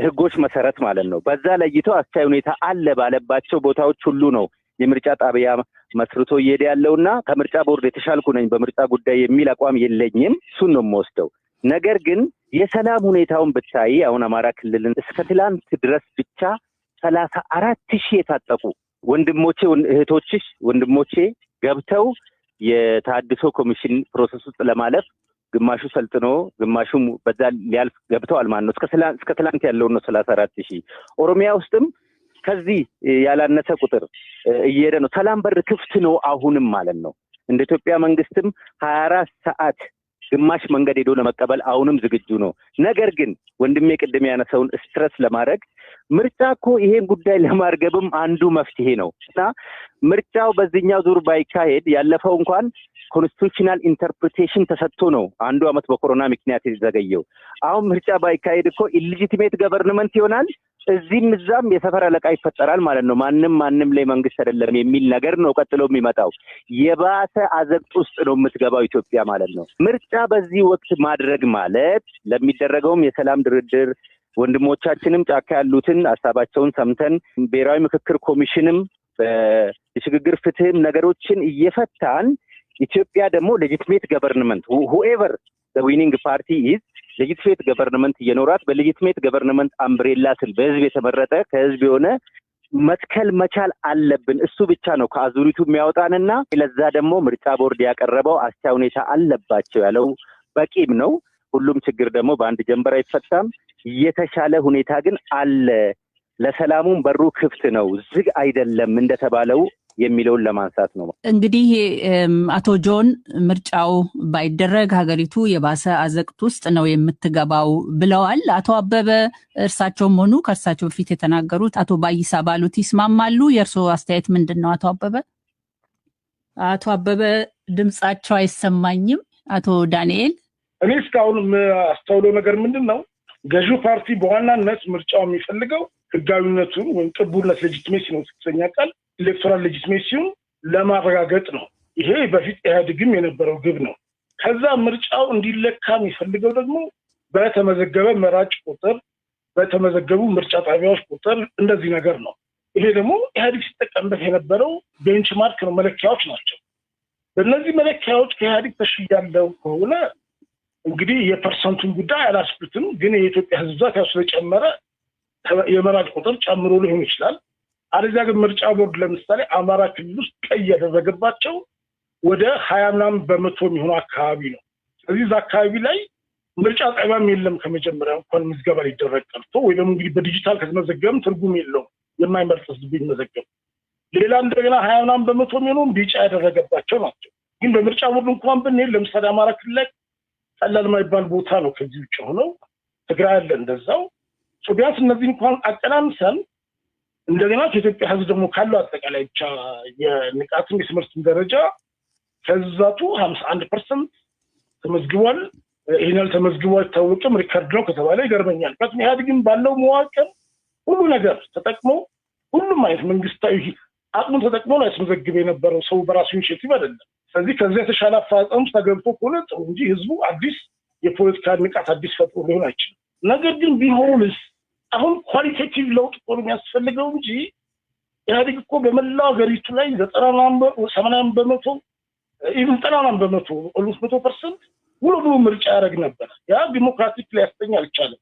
ህጎች መሰረት ማለት ነው። በዛ ለይቶ አስቻይ ሁኔታ አለ ባለባቸው ቦታዎች ሁሉ ነው የምርጫ ጣቢያ መስርቶ እየሄደ ያለውና ከምርጫ ቦርድ የተሻልኩ ነኝ በምርጫ ጉዳይ የሚል አቋም የለኝም። እሱን ነው የምወስደው። ነገር ግን የሰላም ሁኔታውን ብታይ አሁን አማራ ክልልን እስከ ትላንት ድረስ ብቻ 34,000 የታጠቁ ወንድሞቼ ገብተው የታድሶ ኮሚሽን ፕሮሰስ ውስጥ ለማለፍ ግማሹ ሰልጥኖ ግማሹ በዛ ሊያልፍ ገብተዋል ማለት ነው። እስከ ትላንት ያለው ነው 34,000። ኦሮሚያ ውስጥም ከዚህ ያላነሰ ቁጥር እየሄደ ነው። ሰላም በር ክፍት ነው አሁንም ማለት ነው። እንደ ኢትዮጵያ መንግስትም 24 ሰዓት ግማሽ መንገድ ሄዶ ለመቀበል አሁንም ዝግጁ ነው። ነገር ግን ወንድሜ ቅድም ያነሳውን ስትረስ ለማድረግ ምርጫ እኮ ይሄን ጉዳይ ለማርገብም አንዱ መፍትሄ ነው እና ምርጫው በዚህኛው ዙር ባይካሄድ ያለፈው እንኳን ኮንስቲቱሽናል ኢንተርፕሪቴሽን ተሰጥቶ ነው 1 ዓመት በኮሮና ምክንያት የተዘገየው። አሁን ምርጫ ባይካሄድ እኮ ኢሊጂቲሜት ገቨርንመንት ይሆናል። እዚህም እዛም የሰፈር አለቃ ይፈጠራል ማለት ነው። ማንም ላይ መንግስት አይደለም የሚል ነገር ነው ቀጥሎ የሚመጣው። የባሰ አዘቅት ውስጥ ነው የምትገባው ኢትዮጵያ ማለት ነው። ምርጫ በዚህ ወቅት ማድረግ ማለት ለሚደረገውም የሰላም ድርድር ወንድሞቻችንም ጫካ ያሉትን ሀሳባቸውን ሰምተን ብሔራዊ ምክክር ኮሚሽንም በሽግግር ፍትህም ነገሮችን እየፈታን ኢትዮጵያ ደግሞ ሌጂቲሜት ገቨርንመንት whoever the winning party is ሌጂቲሜት ገቨርንመንት እየኖራት በሌጂቲሜት ገቨርንመንት አምብሬላ ስር በህዝብ የተመረጠ ከህዝብ የሆነ መትከል መቻል አለብን። እሱ ብቻ ነው ከአዙሪቱ የሚያወጣንና ለዛ ደግሞ ምርጫ ቦርድ ያቀረበው አስቻይ ሁኔታ አለባቸው ያለው በቂም ነው። ሁሉም ችግር ደግሞ በአንድ ጀንበር አይፈታም። የተሻለ ሁኔታ ግን አለ። ለሰላሙም በሩ ክፍት ነው፣ ዝግ አይደለም እንደተባለው የሚለውን ለማንሳት ነው። እንግዲህ አቶ ጆን ምርጫው ባይደረግ ሀገሪቱ የባሰ አዘቅት ውስጥ ነው የምትገባው ብለዋል። አቶ አበበ እርሳቸውም ሆኑ ከእርሳቸው በፊት የተናገሩት አቶ ባይሳ ባሉት ይስማማሉ? የእርስዎ አስተያየት ምንድን ነው? አቶ አበበ ድምጻቸው አይሰማኝም። አቶ ዳንኤል? እኔ እስካሁን አስተውለው ነገር ምንድን ነው ገዢው ፓርቲ በዋናነት ምርጫው የሚፈልገው ህጋዊነቱን ወይም ቅቡልነት ሌጂቲሜሲ ነው ትክክለኛ ቃል ኤሌክቶራል ሌጂቲሜሲውን ለማረጋገጥ ነው። ይሄ በፊት ኢህአዴግም የነበረው ግብ ነው። ከዛ ምርጫው እንዲለካ የሚፈልገው ደግሞ በተመዘገበ መራጭ ቁጥር፣ በተመዘገቡ ምርጫ ጣቢያዎች ቁጥር እንደዚህ ነገር ነው። ይሄ ደግሞ ኢህአዴግ ሲጠቀምበት የነበረው ቤንችማርክ ነው፣ መለኪያዎች ናቸው። በእነዚህ መለኪያዎች ከኢህአዴግ ተሽያለው ከሆነ እንግዲህ የፐርሰንቱን ጉዳይ አላስብትም፣ ግን የኢትዮጵያ ህዝብ ብዛት ያው ስለጨመረ የመራጭ ቁጥር ጨምሮ ሊሆን ይችላል። አለዚያ ግን ምርጫ ቦርድ ለምሳሌ አማራ ክልል ውስጥ ቀይ ያደረገባቸው ወደ 20% የሚሆኑ አካባቢ ነው። ስለዚህ እዛ አካባቢ ላይ ምርጫ ጣቢያም የለም ከመጀመሪያ እንኳን ምዝገባ ሊደረግ ቀርቶ ወይ ደግሞ እንግዲህ በዲጂታል ከተመዘገበም ትርጉም የለውም የማይመርጥ ህዝብ ቢመዘገብ። ሌላ እንደገና 20% የሚሆኑ ቢጫ ያደረገባቸው ናቸው። ግን በምርጫ ቦርድ እንኳን ብንሄድ ለምሳሌ አማራ ክልል ላይ ቀላል የማይባል ቦታ ነው ከዚህ ውጭ ሆነው ትግራይ አለ እንደዛው። ቢያንስ እነዚህ እንኳን አቀናንሰን እንደገና ከኢትዮጵያ ህዝብ ደግሞ ካለው አጠቃላይ ብቻ የንቃትም የትምህርትም ደረጃ ከዛቱ 51% ተመዝግቧል። ይሄን ተመዝግቧል አይታወቅም፣ ሪከርድ ነው ከተባለ ይገርመኛል። ምክንያቱም ኢህአዴግም ባለው መዋቅር ሁሉ ነገር ተጠቅሞ ሁሉም አይነት መንግስታዊ አቅሙን ተጠቅሞ ነው ያስመዘግበ የነበረው ሰው በራሱ ኢኒሼቲቭ አይደለም። ስለዚህ ከዚህ የተሻለ አፈጻጸም ተገብቶ ከሆነ ጥሩ እንጂ ህዝቡ አዲስ የፖለቲካ ንቃት አዲስ ፈጥሮ ሊሆን አይችልም። ነገር ግን ቢሆንስ አሁን ኳሊቴቲቭ ለውጥ ነው የሚያስፈልገው እንጂ ኢህአዴግ እኮ በመላው ሀገሪቱ ላይ 80% በመቶ ኢቭን 90% ኦልሞስት 100% ሙሉ ምርጫ ያደርግ ነበር። ያ ዲሞክራቲክ ሊያስጠኝ አልቻለም።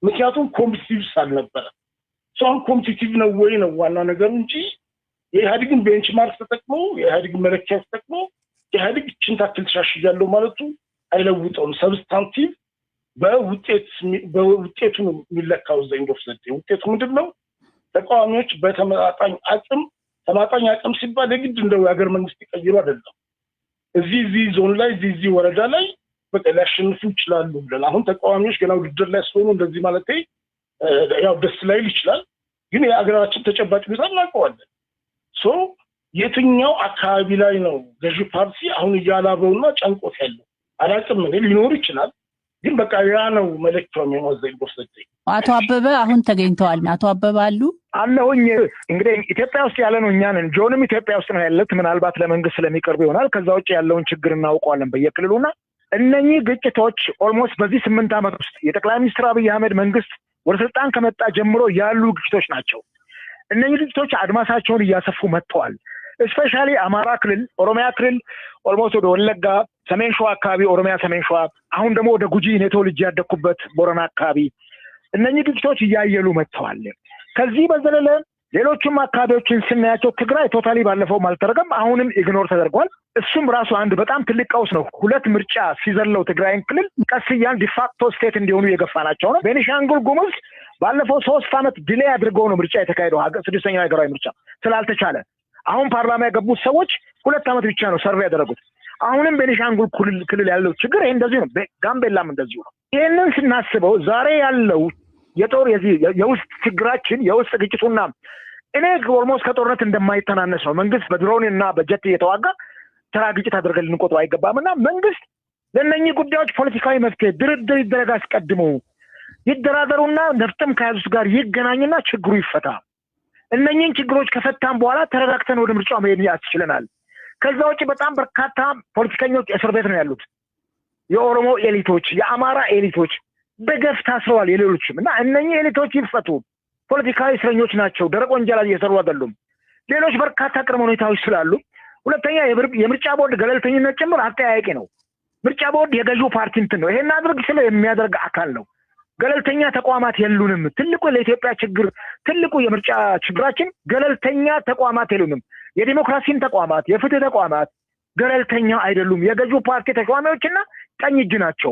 ምክንያቱም ኮምፒቲቲቭ ሳልነበረ ሰውን ኮምፒቲቲቭ ነው ወይ ነው ዋና ነገር እንጂ የኢህአዴግን ቤንችማርክ ተጠቅሞ የኢህአዴግን መለኪያ ተጠቅሞ ኢህአዴግ ችን ታክል ተሻሽያለሁ ማለቱ አይለውጠውም። ሰብስታንቲቭ በውጤቱ ነው የሚለካው። ዘንድ ኦፍ ዘ ውጤቱ ምንድነው? ተቃዋሚዎች በተመጣጣኝ አቅም ሲባል የግድ እንደው የሀገር መንግስት ይቀይሩ አይደለም። እዚህ ዞን ላይ እዚህ ወረዳ ላይ በቃ ሊያሸንፉ ይችላሉ ብለን አሁን ተቃዋሚዎች ገና ውድድር ላይ ስለሆኑ እንደዚህ ማለት ያው ደስ ላይል ይችላል። ግን የሀገራችን ተጨባጭ ሁኔታ እናውቀዋለን። ሶ የትኛው አካባቢ ላይ ነው ገዢ ፓርቲ አሁን እያላበውና ጨንቆት ያለው አላውቅም። ሊኖር ይችላል ግን በቃ ያ ነው መለኪያው የሚወዘኝ ወሰደኝ። አቶ አበበ አሁን ተገኝተዋል። አቶ አበበ አለሁኝ። እንግዲህ ኢትዮጵያ ውስጥ ያለ ነው እኛን ጆንም ኢትዮጵያ ውስጥ ነው ያለት። ምናልባት ለመንግስት ስለሚቀርብ ይሆናል። ከዛ ውጭ ያለውን ችግር እናውቀዋለን በየክልሉና እነኚህ ግጭቶች ኦልሞስት በዚህ 8 ዓመት ውስጥ የጠቅላይ ሚኒስትር አብይ አህመድ መንግስት ወደ ስልጣን ከመጣ ጀምሮ ያሉ ግጭቶች ናቸው። እነኚህ ግጭቶች አድማሳቸውን እያሰፉ መጥተዋል። እስፔሻሊ አማራ ክልል፣ ኦሮሚያ ክልል ኦልሞስት ወደ ወለጋ፣ ሰሜን ሸዋ አካባቢ ኦሮሚያ ሰሜን ሸዋ፣ አሁን ደግሞ ወደ ጉጂ እኔ ተወልጄ ያደኩበት ቦረና አካባቢ እነኚህ ግጭቶች እያየሉ መጥተዋል። ከዚህ በዘለለ ሌሎችም አካባቢዎችን ስናያቸው ትግራይ ቶታሊ ባለፈው አልተደረገም፣ አሁንም ኢግኖር ተደርጓል። እሱም ራሱ አንድ በጣም ትልቅ ቀውስ ነው። 2 ምርጫ ሲዘለው ትግራይን ክልል ቀስያን ዲፋክቶ ስቴት እንዲሆኑ የገፋናቸው ነው። ቤኒሻንጉል ጉሙዝ ባለፈው 3 ዓመት ዲሌይ አድርገው ነው ምርጫ የተካሄደው 6ኛው ሀገራዊ ምርጫ ስላልተቻለ አሁን ፓርላማ የገቡት ሰዎች 2 ዓመት ብቻ ነው ሰርቬይ ያደረጉት። አሁንም ቤኒሻንጉል ክልል ያለው ችግር ይሄ እንደዚህ ነው። ጋምቤላም እንደዚሁ ነው። ይሄንን ስናስበው ዛሬ ያለው የጦር የውስጥ ችግራችን የውስጥ ግጭቱና እኔ ኦልሞስት ከጦርነት እንደማይተናነስ ነው። መንግስት በድሮን እና በጀት እየተዋጋ ተራ ግጭት አድርገን ልንቆጥረው አይገባምና መንግስት ለእነኚህ ጉዳዮች ፖለቲካዊ መፍትሄ ድርድር ይደረግ፣ አስቀድሞ ይደራደሩና ነፍጥም ከያዙት ጋር ይገናኝና ችግሩ ይፈታ። እነኚህን ችግሮች ከፈታን በኋላ ተረጋግተን ወደ ምርጫው መሄድ ያስችለናል። ከዛ ውጭ በጣም በርካታ ፖለቲከኞች እስር ቤት ነው ያሉት። የኦሮሞ ኤሊቶች፣ የአማራ ኤሊቶች በገፍ ታስረዋል። የሌሎችም እና እነኚህ ኤሊቶች ይፈቱ። ፖለቲካዊ እስረኞች ናቸው። ደረቅ ወንጀል እየሰሩ አይደሉም። ሌሎች በርካታ ቅድመ ሁኔታዎች ስላሉ፣ ሁለተኛ የምርጫ ቦርድ ገለልተኝነት ጭምር አጠያያቂ ነው። ምርጫ ቦርድ የገዢው ፓርቲ እንትን ነው። ይሄን አድርግ ስለ የሚያደርግ አካል ነው። ገለልተኛ ተቋማት የሉንም። ትልቁ ለኢትዮጵያ ችግር ትልቁ የምርጫ ችግራችን ገለልተኛ ተቋማት የሉንም። የዲሞክራሲን ተቋማት የፍትህ ተቋማት ገለልተኛ አይደሉም። የገዢው ፓርቲ ተሿሚዎችና ቀኝ እጅ ናቸው።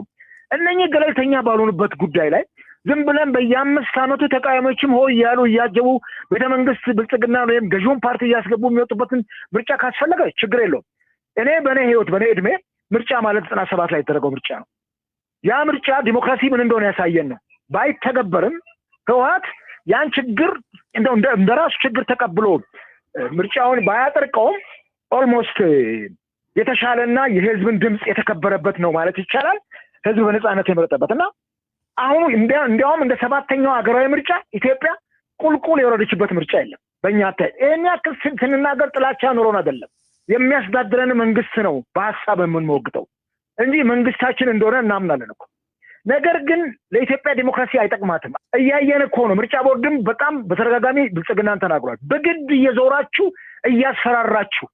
እነኚህ ገለልተኛ ባልሆኑበት ጉዳይ ላይ ዝም ብለን በየ5 ዓመቱ ተቃዋሚዎችም ሆይ ያሉ እያጀቡ ቤተመንግስት ብልጽግና ወይም ገዢውን ፓርቲ እያስገቡ የሚወጡበትን ምርጫ ካስፈለገ ችግር የለውም። እኔ በእኔ ህይወት በእኔ እድሜ ምርጫ ማለት 97 ላይ የተደረገው ምርጫ ነው። ያ ምርጫ ዲሞክራሲ ምን እንደሆነ ያሳየን ነው። ባይተገበርም ህወሓት ያን ችግር እንደ ራሱ ችግር ተቀብሎ ምርጫውን ባያጠርቀውም ኦልሞስት የተሻለና የህዝብን ድምጽ የተከበረበት ነው ማለት ይቻላል። ህዝብ በነፃነት የመረጠበትና አሁን እንዲያውም እንደ 7ኛው ሀገራዊ ምርጫ ኢትዮጵያ ቁልቁል የወረደችበት ምርጫ የለም። በእኛ ይሄን ያክል ስንናገር ጥላቻ ኖሮን አይደለም። የሚያስተዳድረን መንግስት ነው በሀሳብ የምንሞግተው እንጂ መንግስታችን እንደሆነ እናምናለን እኮ። ነገር ግን ለኢትዮጵያ ዲሞክራሲ አይጠቅማትም። እያየን እኮ ነው። ምርጫ ቦርድም በጣም በተደጋጋሚ ብልጽግናን ተናግሯል። በግድ እየዞራችሁ እያስፈራራችሁ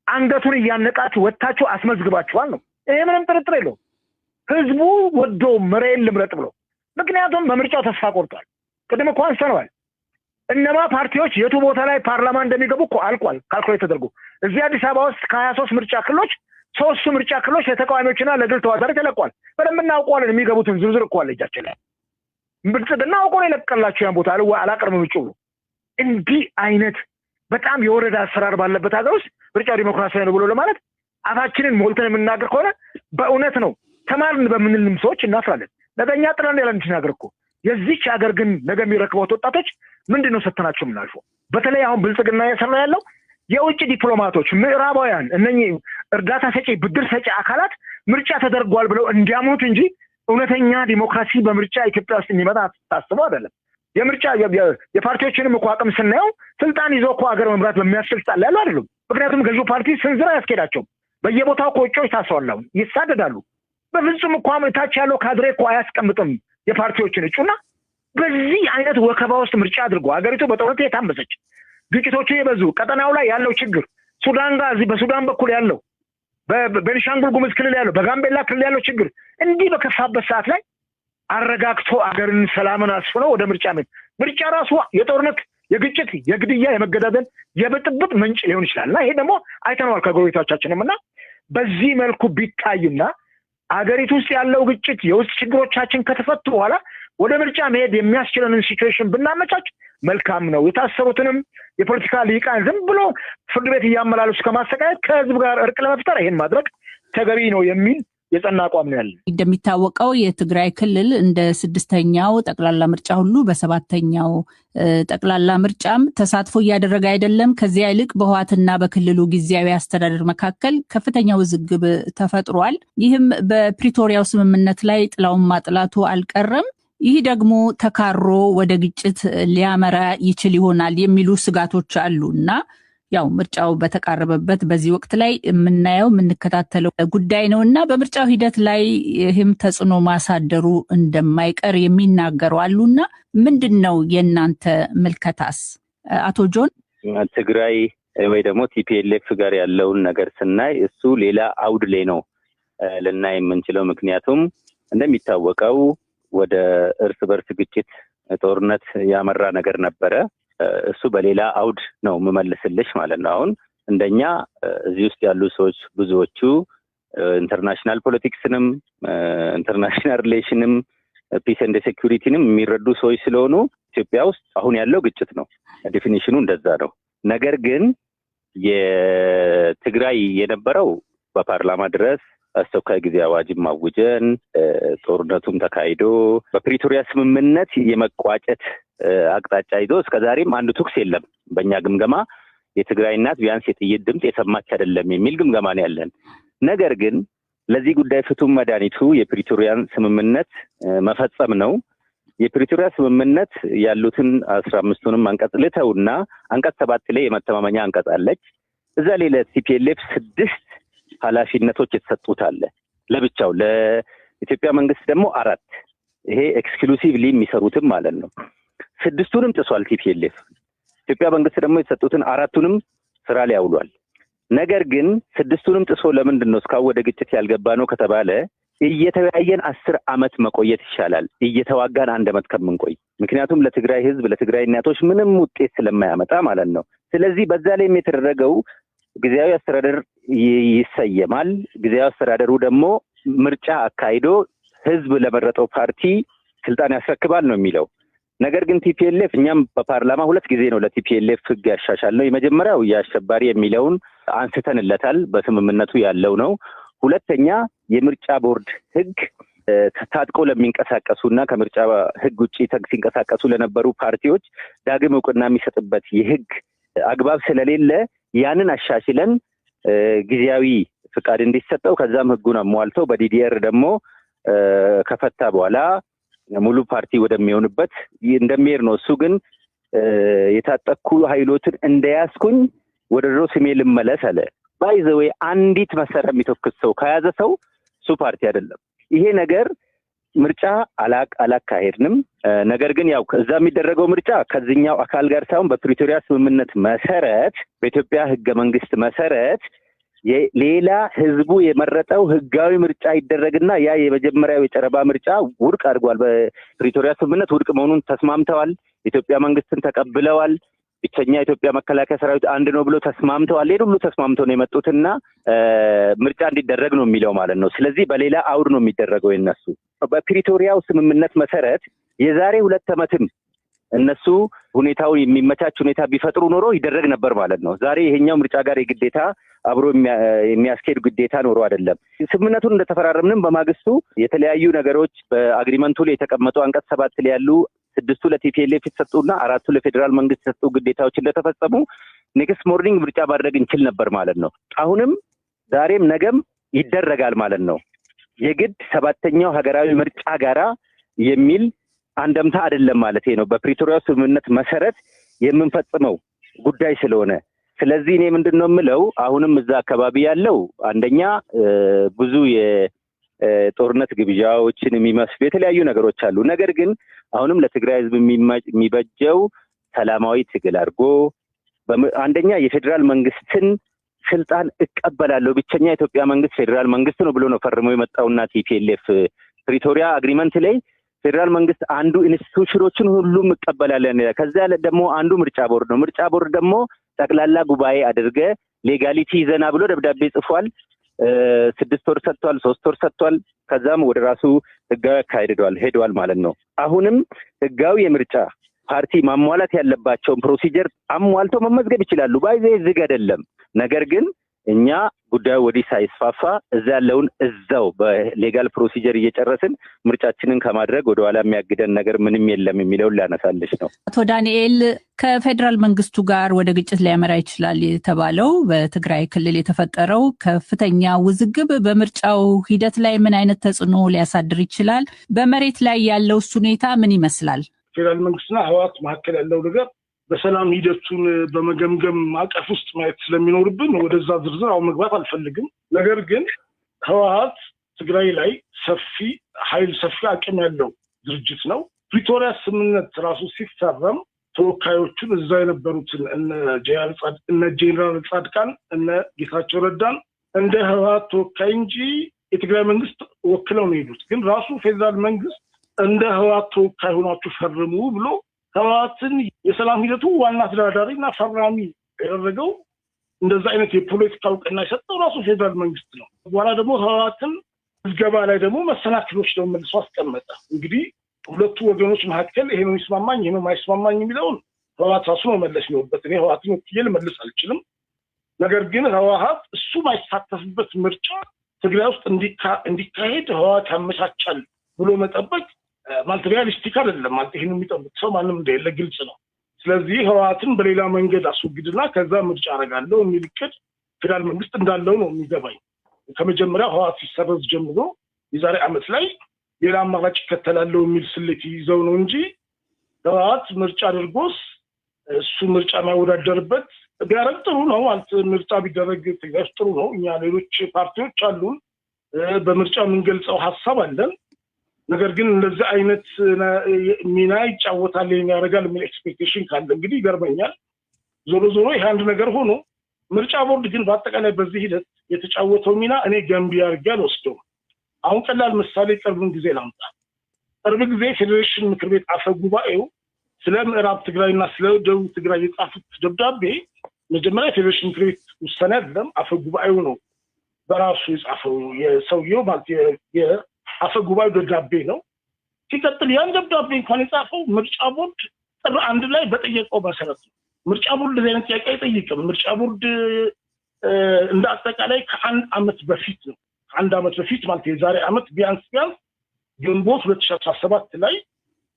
አንገቱን እያነቃችሁ ወጥታችሁ አስመዝግባችኋል ነው። ይሄ ምንም ጥርጥር የለውም። ህዝቡ ወዶ መሬን ልምረጥ ብሎ ምክንያቱም በምርጫው ተስፋ ቆርጧል። ቅድም እኮ አንስተነዋል። እነማ ፓርቲዎች የቱ ቦታ ላይ ፓርላማ እንደሚገቡ እኮ አልቋል ካልኩሌት ተደርጎ። እዚህ አዲስ አበባ ውስጥ ከ23 ምርጫ ክልሎች 3 ምርጫ ክልሎች ለተቃዋሚዎችና ለግል ተወዳዳሪ ተለቋል። በደንብ እናውቀዋለን። የሚገቡትን ዝርዝር እኮ አለ እጃችን ላይ። ብልጽግና አውቆ ነው የለቀላቸው ያን ቦታ አላቀርም ምጭ ብሎ። እንዲህ አይነት በጣም የወረዳ አሰራር ባለበት ሀገር ውስጥ ምርጫው ዲሞክራሲያዊ ነው ብሎ ለማለት አፋችንን ሞልተን የምናገር ከሆነ በእውነት ነው ተማርን በምንልም ሰዎች እናፍራለን። ነገኛ ጥለን ያለን ነገር እኮ የዚች ሀገር ግን ነገ የሚረክቡት ወጣቶች ምንድነው ሰተናቸው የምናልፈው? በተለይ አሁን ብልጽግና እየሰራ ያለው የውጭ ዲፕሎማቶች ምዕራባውያን እነኚህ እርዳታ ሰጪ ብድር ሰጪ አካላት ምርጫ ተደርጓል ብለው እንዲያምኑት እንጂ እውነተኛ ዲሞክራሲ በምርጫ ኢትዮጵያ ውስጥ የሚመጣ ታስቦ አይደለም። የምርጫ የፓርቲዎችንም እኮ አቅም ስናየው ስልጣን ይዞ እኮ ሀገር መምራት በሚያስችል ስልጣን ላይ ያሉ አይደሉም። ምክንያቱም ገዢው ፓርቲ ስንዝር አያስኬዳቸውም። በየቦታው እኮ እጩዎች ታስረዋል፣ ይሳደዳሉ። በፍጹም እኮ ታች ያለው ካድሬ እኮ አያስቀምጥም የፓርቲዎችን እጩና በዚህ አይነት ወከባ ውስጥ ምርጫ አድርጎ ሀገሪቱ በጦርነት የታመሰች ግጭቶቹ የበዙ ቀጠናው ላይ ያለው ችግር ሱዳን ጋር እዚህ በሱዳን በኩል ያለው በቤኒሻንጉል ጉሙዝ ክልል ያለው በጋምቤላ ክልል ያለው ችግር እንዲህ በከፋበት ሰዓት ላይ አረጋግቶ አገርን ሰላምን አስፍኖ ወደ ምርጫ ራሱ የጦርነት የግጭት የግድያ የመገዳደል የብጥብጥ ምንጭ ሊሆን ይችላል እና ይሄ ደግሞ አይተነዋል ከጎረቤቶቻችንም እና በዚህ መልኩ ቢታይና አገሪቱ ውስጥ ያለው ግጭት የውስጥ ችግሮቻችን ከተፈቱ በኋላ ወደ ምርጫ መሄድ የሚያስችለንን ሲቹዌሽን ብናመቻች መልካም ነው። የታሰሩትንም የፖለቲካ ሊቃን ዝም ብሎ ፍርድ ቤት እያመላለሱ ከማሰቃየት ከህዝብ ጋር እርቅ ለመፍጠር ይሄን ማድረግ ተገቢ ነው የሚል የጸና አቋም ነው ያለን። እንደሚታወቀው የትግራይ ክልል እንደ 6ኛው ጠቅላላ ምርጫ ሁሉ በ7ኛው ጠቅላላ ምርጫም ተሳትፎ እያደረገ አይደለም። ከዚያ ይልቅ በህወሓትና በክልሉ ጊዜያዊ አስተዳደር መካከል ከፍተኛ ውዝግብ ተፈጥሯል። ይህም በፕሪቶሪያው ስምምነት ላይ ጥላውን ማጥላቱ አልቀረም። ይህ ደግሞ ተካሮ ወደ ግጭት ሊያመራ ይችል ይሆናል የሚሉ ስጋቶች አሉ እና ያው ምርጫው በተቃረበበት በዚህ ወቅት ላይ የምናየው የምንከታተለው ጉዳይ ነው እና በምርጫው ሂደት ላይ ይህም ተጽዕኖ ማሳደሩ እንደማይቀር የሚናገሩ አሉና ምንድን ነው የእናንተ ምልከታስ? አቶ ጆን። ትግራይ ወይ ደግሞ ቲፒኤልኤፍ ጋር ያለውን ነገር ስናይ እሱ ሌላ አውድ ላይ ነው ልናይ የምንችለው። ምክንያቱም እንደሚታወቀው ወደ እርስ በርስ ግጭት ጦርነት ያመራ ነገር ነበረ። እሱ በሌላ አውድ ነው የምመልስልሽ ማለት ነው። አሁን እንደኛ እዚህ ውስጥ ያሉ ሰዎች ብዙዎቹ ኢንተርናሽናል ፖለቲክስንም ኢንተርናሽናል ሪሌሽንም ፒስ ኤንድ ሴኩሪቲንም የሚረዱ ሰዎች ስለሆኑ ኢትዮጵያ ውስጥ አሁን ያለው ግጭት ነው፣ ዴፊኒሽኑ እንደዛ ነው። ነገር ግን የትግራይ የነበረው በፓርላማ ድረስ አስቸኳይ ጊዜ አዋጅም አውጀን ጦርነቱም ተካሂዶ በፕሪቶሪያ ስምምነት የመቋጨት አቅጣጫ ይዞ እስከዛሬም አንድ ተኩስ የለም። በእኛ ግምገማ የትግራይ እናት ቢያንስ የጥይት ድምፅ የሰማች አይደለም የሚል ግምገማ ነው ያለን። ነገር ግን ለዚህ ጉዳይ ፍቱን መድኃኒቱ የፕሪቶሪያን ስምምነት መፈጸም ነው። የፕሪቶሪያ ስምምነት ያሉትን 15ቱንም አንቀጽ ልተውና አንቀጽ 7 ላይ የመተማመኛ አንቀጽ አለች። እዛ ላይ ለቲፒኤልኤፍ 6 ኃላፊነቶች የተሰጡት አለ ለብቻው፣ ለኢትዮጵያ መንግስት ደግሞ 4። ይሄ ኤክስክሉሲቭሊ የሚሰሩትም ማለት ነው። 6ቱንም ጥሷል ቲፒኤልኤፍ። ኢትዮጵያ መንግስት ደግሞ የተሰጡትን 4ቱንም ስራ ላይ ያውሏል። ነገር ግን 6ቱንም ጥሶ ለምንድን ነው እስካሁን ወደ ግጭት ያልገባ ነው ከተባለ እየተወያየን 10 ዓመት መቆየት ይሻላል እየተዋጋን 1 ዓመት ከምንቆይ። ምክንያቱም ለትግራይ ህዝብ ለትግራይ እናቶች ምንም ውጤት ስለማያመጣ ማለት ነው። ስለዚህ በዛ ላይ የተደረገው ጊዜያዊ አስተዳደር ይሰየማል። ጊዜያዊ አስተዳደሩ ደግሞ ምርጫ አካሂዶ ህዝብ ለመረጠው ፓርቲ ስልጣን ያስረክባል ነው የሚለው። ነገር ግን ቲፒኤልኤፍ እኛም በፓርላማ 2 ጊዜ ነው ለቲፒኤልኤፍ ህግ ያሻሻል ነው። የመጀመሪያው የአሸባሪ የሚለውን አንስተንለታል፣ በስምምነቱ ያለው ነው። ሁለተኛ የምርጫ ቦርድ ህግ ታጥቆ ለሚንቀሳቀሱና ከምርጫ ህግ ውጪ ሲንቀሳቀሱ ለነበሩ ፓርቲዎች ዳግም እውቅና የሚሰጥበት የህግ አግባብ ስለሌለ ያንን አሻሽለን ጊዜያዊ ፍቃድ እንዲሰጠው ከዛም ህጉን አሟልተው በዲዲአር ደግሞ ከፈታ በኋላ ሙሉ ፓርቲ ወደሚሆንበት እንደሚሄድ ነው። እሱ ግን የታጠቁ ኃይሎችን እንደያዝኩኝ ወደ ድሮ ስሜ ልመለስ አለ። ባይ ዘ ዌይ አንዲት መሰረት የሚተኩስ ሰው ከያዘ ሰው እሱ ፓርቲ አይደለም። ይሄ ነገር ምርጫ አላካሄድንም። ነገር ግን ያው እዛ የሚደረገው ምርጫ ከዚህኛው አካል ጋር ሳይሆን በፕሪቶሪያ ስምምነት መሰረት በኢትዮጵያ ህገ መንግስት መሰረት ሌላ ህዝቡ የመረጠው ህጋዊ ምርጫ ይደረግና ያ የመጀመሪያው የጨረባ ምርጫ ውድቅ አድርጓል። በፕሪቶሪያ ስምምነት ውድቅ መሆኑን ተስማምተዋል። ኢትዮጵያ መንግስትን ተቀብለዋል። ብቸኛ የኢትዮጵያ መከላከያ ሰራዊት አንድ ነው ብሎ ተስማምተዋል። ይሄን ሁሉ ተስማምተው ነው የመጡትና ምርጫ እንዲደረግ ነው የሚለው ማለት ነው። ስለዚህ በሌላ አውድ ነው የሚደረገው። የነሱ በፕሪቶሪያው ስምምነት መሰረት የዛሬ 2 ዓመትም እነሱ ሁኔታውን የሚመቻች ሁኔታ ቢፈጥሩ ኖሮ ይደረግ ነበር ማለት ነው። ዛሬ ይሄኛው ምርጫ ጋር የግዴታ አብሮ የሚያስኬድ ግዴታ ኖሮ አይደለም። ስምምነቱን እንደተፈራረምንም በማግስቱ የተለያዩ ነገሮች በአግሪመንቱ ላይ የተቀመጡ አንቀጽ 7 ላይ ያሉ 6ቱ ለቲፒኤልኤፍ የተሰጡና 4ቱ ለፌዴራል መንግስት የተሰጡ ግዴታዎች እንደተፈጸሙ ኔክስት ሞርኒንግ ምርጫ ማድረግ እንችል ነበር ማለት ነው። አሁንም ዛሬም ነገም ይደረጋል ማለት ነው። የግድ 7ኛው ሀገራዊ ምርጫ ጋራ የሚል አንደምታ አይደለም ማለት ነው። በፕሪቶሪያ ስምምነት መሰረት የምንፈጽመው ጉዳይ ስለሆነ ስለዚህ እኔ ምንድነው የምለው አሁንም እዛ አካባቢ ያለው አንደኛ ብዙ የጦርነት ግብዣዎችን የሚመስሉ የተለያዩ ነገሮች አሉ። ነገር ግን አሁንም ለትግራይ ህዝብ የሚበጀው ሰላማዊ ትግል አድርጎ አንደኛ የፌደራል መንግስትን ስልጣን እቀበላለሁ ብቸኛ የኢትዮጵያ መንግስት ፌደራል መንግስት ነው ብሎ ነው ፈርሞ የመጣውና ቲፒኤልኤፍ ፕሪቶሪያ አግሪመንት ላይ ፌደራል መንግስት አንዱ ኢንስቲትዩሽኖችን ሁሉም እቀበላለን ከዛ ደግሞ አንዱ ምርጫ ቦርድ ነው። ምርጫ ቦርድ ደግሞ ጠቅላላ ጉባኤ አድርገ ሌጋሊቲ ይዘና ብሎ ደብዳቤ ጽፏል። 6 ወር ሰጥቷል፣ 3 ወር ሰጥቷል። ከዛም ወደ ራሱ ህጋዊ አካሄዷል ሄዷል ማለት ነው። አሁንም ህጋዊ የምርጫ ፓርቲ ማሟላት ያለባቸውን ፕሮሲጀር አሟልተው መመዝገብ ይችላሉ። ባይዘ ዝግ አይደለም። ነገር ግን እኛ ጉዳዩ ወዲህ ሳይስፋፋ እዛ ያለውን እዛው በሌጋል ፕሮሲጀር እየጨረስን ምርጫችንን ከማድረግ ወደ ኋላ የሚያግደን ነገር ምንም የለም የሚለውን ላነሳልሽ ነው። አቶ ዳንኤል ከፌደራል መንግስቱ ጋር ወደ ግጭት ሊያመራ ይችላል የተባለው በትግራይ ክልል የተፈጠረው ከፍተኛ ውዝግብ በምርጫው ሂደት ላይ ምን አይነት ተጽዕኖ ሊያሳድር ይችላል? በመሬት ላይ ያለው ሁኔታ ምን ይመስላል? ፌደራል መንግስትና ህወሓት መካከል ያለው ነገር በሰላም ሂደቱን በመገምገም ማዕቀፍ ውስጥ ማየት ስለሚኖርብን ወደዛ ዝርዝር አሁን መግባት አልፈልግም። ነገር ግን ህወሓት ትግራይ ላይ ሰፊ ኃይል ሰፊ አቅም ያለው ድርጅት ነው። ፕሪቶሪያ ስምምነት ራሱ ሲፈረም ተወካዮቹን እዛ የነበሩትን እነ ጄኔራል ጻድቃን እነ ጌታቸው ረዳን እንደ ህወሓት ተወካይ እንጂ የትግራይ መንግስት ወክለው ነው የሄዱት። ግን ራሱ ፌደራል መንግስት እንደ ህወሓት ተወካይ ሆናችሁ ፈርሙ ብሎ ህወሓትን የሰላም ሂደቱ ዋና ተደራዳሪና ፈራሚ ያደረገው እንደዛ አይነት የፖለቲካ እውቅና የሰጠው ራሱ ፌደራል መንግስት ነው። በኋላ ደግሞ ህወሓትን ምዝገባ ላይ ደግሞ መሰናክሎች ደግሞ መልሶ አስቀመጠ። እንግዲህ ሁለቱ ወገኖች መካከል ይሄ ነው ይስማማኝ ይሄ ነው ማይስማማኝ የሚለውን ህወሓት ራሱ ነው መለስ ይኖርበት። እኔ ህወሓትን ወክዬ ልመልስ አልችልም። ነገር ግን ህወሓት እሱ ማይሳተፍበት ምርጫ ትግራይ ውስጥ እንዲካሄድ ህወሓት ያመቻቻል ብሎ መጠበቅ ማለት ሪያሊስቲክ አይደለም። ማለት ይሄን የሚጠብቅ ሰው ማንም እንደሌለ ግልጽ ነው። ስለዚህ ህወሓትን በሌላ መንገድ አስወግድና ከዛ ምርጫ አደርጋለሁ የሚል እቅድ ፌደራል መንግስት እንዳለው ነው የሚገባኝ። ከመጀመሪያ ህወሓት ሲሰረዝ ጀምሮ የዛሬ ዓመት ላይ ሌላ አማራጭ ይከተላለሁ የሚል ስሌት ይዘው ነው እንጂ ህወሓት ምርጫ አድርጎስ እሱ ምርጫ ማይወዳደርበት ቢያደርግ ጥሩ ነው። ማለት ምርጫ ቢደረግ ትግራይ ጥሩ ነው። እኛ ሌሎች ፓርቲዎች አሉን፣ በምርጫ የምንገልጸው ሀሳብ አለን። ነገር ግን እንደዚህ አይነት ሚና ይጫወታል ያደርጋል የሚል ኤክስፔክቴሽን ካለ እንግዲህ ይገርመኛል። ዞሮ ዞሮ ይሄ አንድ ነገር ሆኖ ምርጫ ቦርድ ግን በአጠቃላይ በዚህ ሂደት የተጫወተው ሚና እኔ ገንቢ አድርጌ አልወስደውም። አሁን ቀላል ምሳሌ ቅርብን ጊዜ ላምጣ። ቅርብ ጊዜ ፌዴሬሽን ምክር ቤት አፈ ጉባኤው ስለ ምዕራብ ትግራይና ስለ ደቡብ ትግራይ የጻፉት ደብዳቤ መጀመሪያ ፌዴሬሽን ምክር ቤት ውሳኔ አይደለም፣ አፈ ጉባኤው ነው በራሱ የጻፈው። የሰውየው ማለት አፈ ጉባኤው ደብዳቤ ነው። ሲቀጥል ያን ደብዳቤ እንኳን የጻፈው ምርጫ ቦርድ ጥር 1 ላይ በጠየቀው መሰረት ነው። ምርጫ ቦርድ ለዚህ አይነት ጥያቄ አይጠይቅም። ምርጫ ቦርድ እንደ አጠቃላይ ከ1 ዓመት በፊት ነው። 1 ዓመት በፊት ማለት የዛሬ ዓመት ቢያንስ ግንቦት 2017 ላይ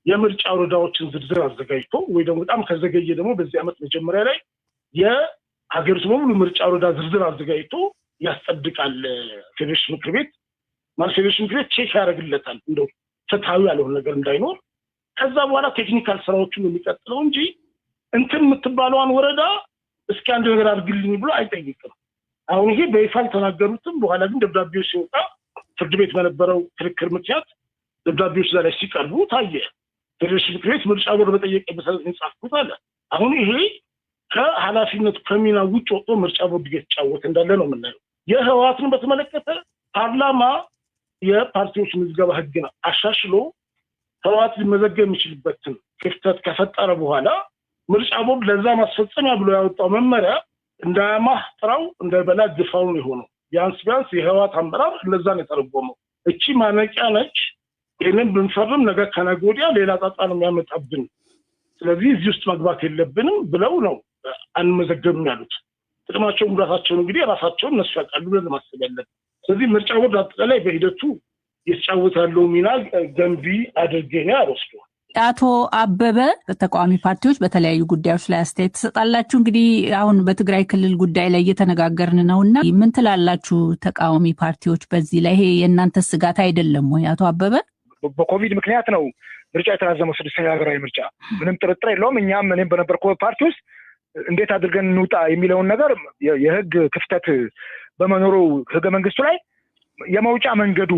የምርጫ ወረዳዎችን ዝርዝር አዘጋጅቶ ወይ ደግሞ በጣም ከዘገየ ደግሞ በዚህ ዓመት መጀመሪያ ላይ የሀገሪቱ በሙሉ ምርጫ ወረዳ ዝርዝር አዘጋጅቶ ያስጸድቃል ፌዴሬሽን ምክር ቤት። ፌዴሬሽን ምክር ቤት ቼክ ያደርግለታል እንደው ፍትሃዊ ያልሆነ ነገር እንዳይኖር። ከዛ በኋላ ቴክኒካል ስራዎችን የሚቀጥለው እንጂ እንትን የምትባለዋን ወረዳ እስኪ አንድ ነገር አድርግልኝ ብሎ አይጠይቅም። አሁን ይሄ በይፋ አልተናገሩትም። በኋላ ግን ደብዳቤው ሲወጣ ፍርድ ቤት በነበረው ክርክር ምክንያት ደብዳቤዎች ላይ ሲቀርቡ ታየ። ፌዴሬሽን ምክር ቤት ምርጫ ቦርድ በጠየቀ መሰረት እንጻፍኩት አለ። አሁን ይሄ ከኃላፊነቱ ከሚና ውጭ ወጥቶ ምርጫ ቦርድ እየተጫወተ እንዳለ ነው የምናየው። የህወሓትን በተመለከተ ፓርላማ የፓርቲዎች ምዝገባ ህግን አሻሽሎ ህወሓት ሊመዘገብ የሚችልበትን ክፍተት ከፈጠረ በኋላ ምርጫ ቦርድ ለዛ ማስፈጸሚያ ብሎ ያወጣው መመሪያ እንዳያማህ ጥራው እንዳይበላ ግፋው ነው የሆነው። ቢያንስ የህወሓት አመራር ለዛ ነው የተረጎመው። እቺ ማነቂያ ነች። ይህንን ብንፈርም ነገ ከነገ ወዲያ ሌላ ጣጣ ነው የሚያመጣብን። ስለዚህ እዚህ ውስጥ መግባት የለብንም ብለው ነው አንመዘገብም ያሉት። ጥቅማቸውን ጉዳታቸውን እንግዲህ ራሳቸውን እነሱ ያውቃሉ ብለን ማሰብ ያለብን። ስለዚህ ምርጫ ቦርድ አጠቃላይ በሂደቱ የተጫወተ ያለው ሚና ገንቢ አድርጌ ነው ያወስደው። አቶ አበበ ተቃዋሚ ፓርቲዎች በተለያዩ ጉዳዮች ላይ አስተያየት ትሰጣላችሁ። እንግዲህ አሁን በትግራይ ክልል ጉዳይ ላይ እየተነጋገርን ነውና ምን ትላላችሁ ተቃዋሚ ፓርቲዎች በዚህ ላይ? ይሄ የእናንተ ስጋት አይደለም ወይ አቶ አበበ? በኮቪድ ምክንያት ነው ምርጫ የተራዘመው 6ኛ ሀገራዊ ምርጫ ምንም ጥርጥር የለውም እኔም በነበርኩበት ፓርቲ ውስጥ እንዴት አድርገን እንውጣ የሚለውን ነገር የህግ ክፍተት በመኖሩ ህገ መንግስቱ ላይ የመውጫ መንገዱ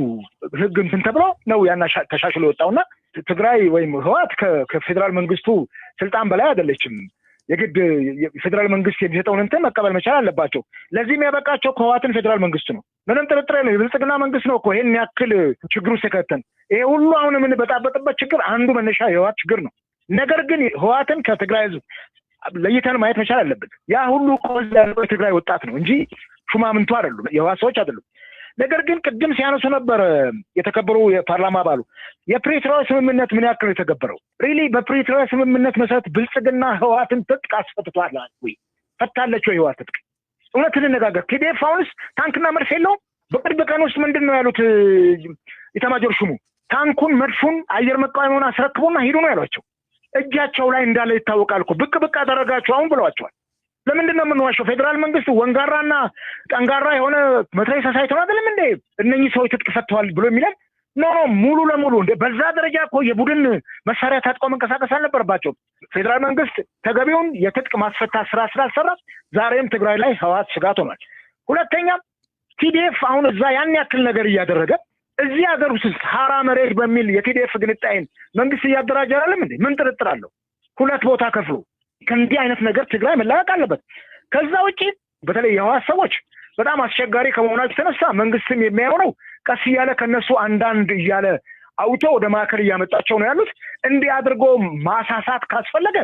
ህግ እንትን ተብሎ ነው ያና ተሻሽሎ ወጣውና ትግራይ ወይም ህወሓት ከፌደራል መንግስቱ ስልጣን በላይ አይደለችም የግድ የፌደራል መንግስት የሚሰጠውን እንትን መቀበል መቻል አለባቸው ለዚህም ያበቃቸው ህወሓትን ፌደራል መንግስት ነው ምንም ጥርጥር የለውም የብልጽግና መንግስት ነው እኮ ይሄን ያክል ችግሩ ሲከተን ይሄ ሁሉ አሁን የምንበጣበጥበት ችግር አንዱ መነሻ የህወሓት ችግር ነው ነገር ግን ህወሓትን ከትግራይ ህዝብ ለይተን ማየት መቻል አለበት ያ ሁሉ ኮዝ ያለው የትግራይ ወጣት ነው እንጂ ሹማምንቱ አይደሉም የህወሓት ሰዎች አይደሉም ነገር ግን ቅድም ሲያነሱ ነበር የተከበሩ የፓርላማ አባሉ የፕሪቶሪያ ስምምነት ምን ያክል የተገበረው ሪሊ በፕሪቶሪያ ስምምነት መሰረት ብልጽግና ህወሓትን ትጥቅ አስፈትቷል ወይ ፈታለች ወይ ህወሓት ትጥቅ እውነትን እንነጋገር ቲዲኤፍ አሁንስ ታንክና መድፍ የለውም በቅርብ ቀን ውስጥ ምንድነው ያሉት ኢታማዦር ሹሙ ታንኩን መድፉን አየር መቃወሚያውን አስረክቡና ሂዱ ነው ያሏቸው እጃቸው ላይ እንዳለ ይታወቃል እኮ ብቅ አደረጋቸው አሁን ብለዋቸዋል ለምንድነው የምንዋሸው ፌደራል መንግስት ወንጋራና ጠንጋራ የሆነ መትረየስ ሳይተው አይደለም እንዴ እነኚህ ሰዎች ትጥቅ ፈተዋል ብሎ የሚለን ሙሉ ለሙሉ እንደ በዛ ደረጃ እኮ የቡድን መሳሪያ ታጥቀው መንቀሳቀስ አልነበረባቸው ፌደራል መንግስት ተገቢውን የትጥቅ ማስፈታት ስራ ስላልሰራ ዛሬም ትግራይ ላይ ህወሓት ስጋት ሆኗል ሁለተኛ ቲዲኤፍ አሁን እዛ ያን ያክል ነገር እያደረገ እዚህ ሀገር ውስጥ ሐራ መሬት በሚል የቲዲኤፍ ግንጣይን መንግስት እያደራጀ አይደለም እንዴ ምን ጥርጥር አለው ሁለት ቦታ ከፍሎ ከእንዲህ አይነት ነገር ትግራይ መላቀቅ አለበት ከዛ ውጪ በተለይ የህወሓት ሰዎች በጣም አስቸጋሪ ከመሆናቸው ተነሳ መንግስትም የሚያየው ቀስ እያለ ከነሱ አንዳንድ እያለ አውቶ ወደ ማዕከል እያመጣቸው ነው ያሉት እንዲህ አድርጎ ማሳሳት ካስፈለገ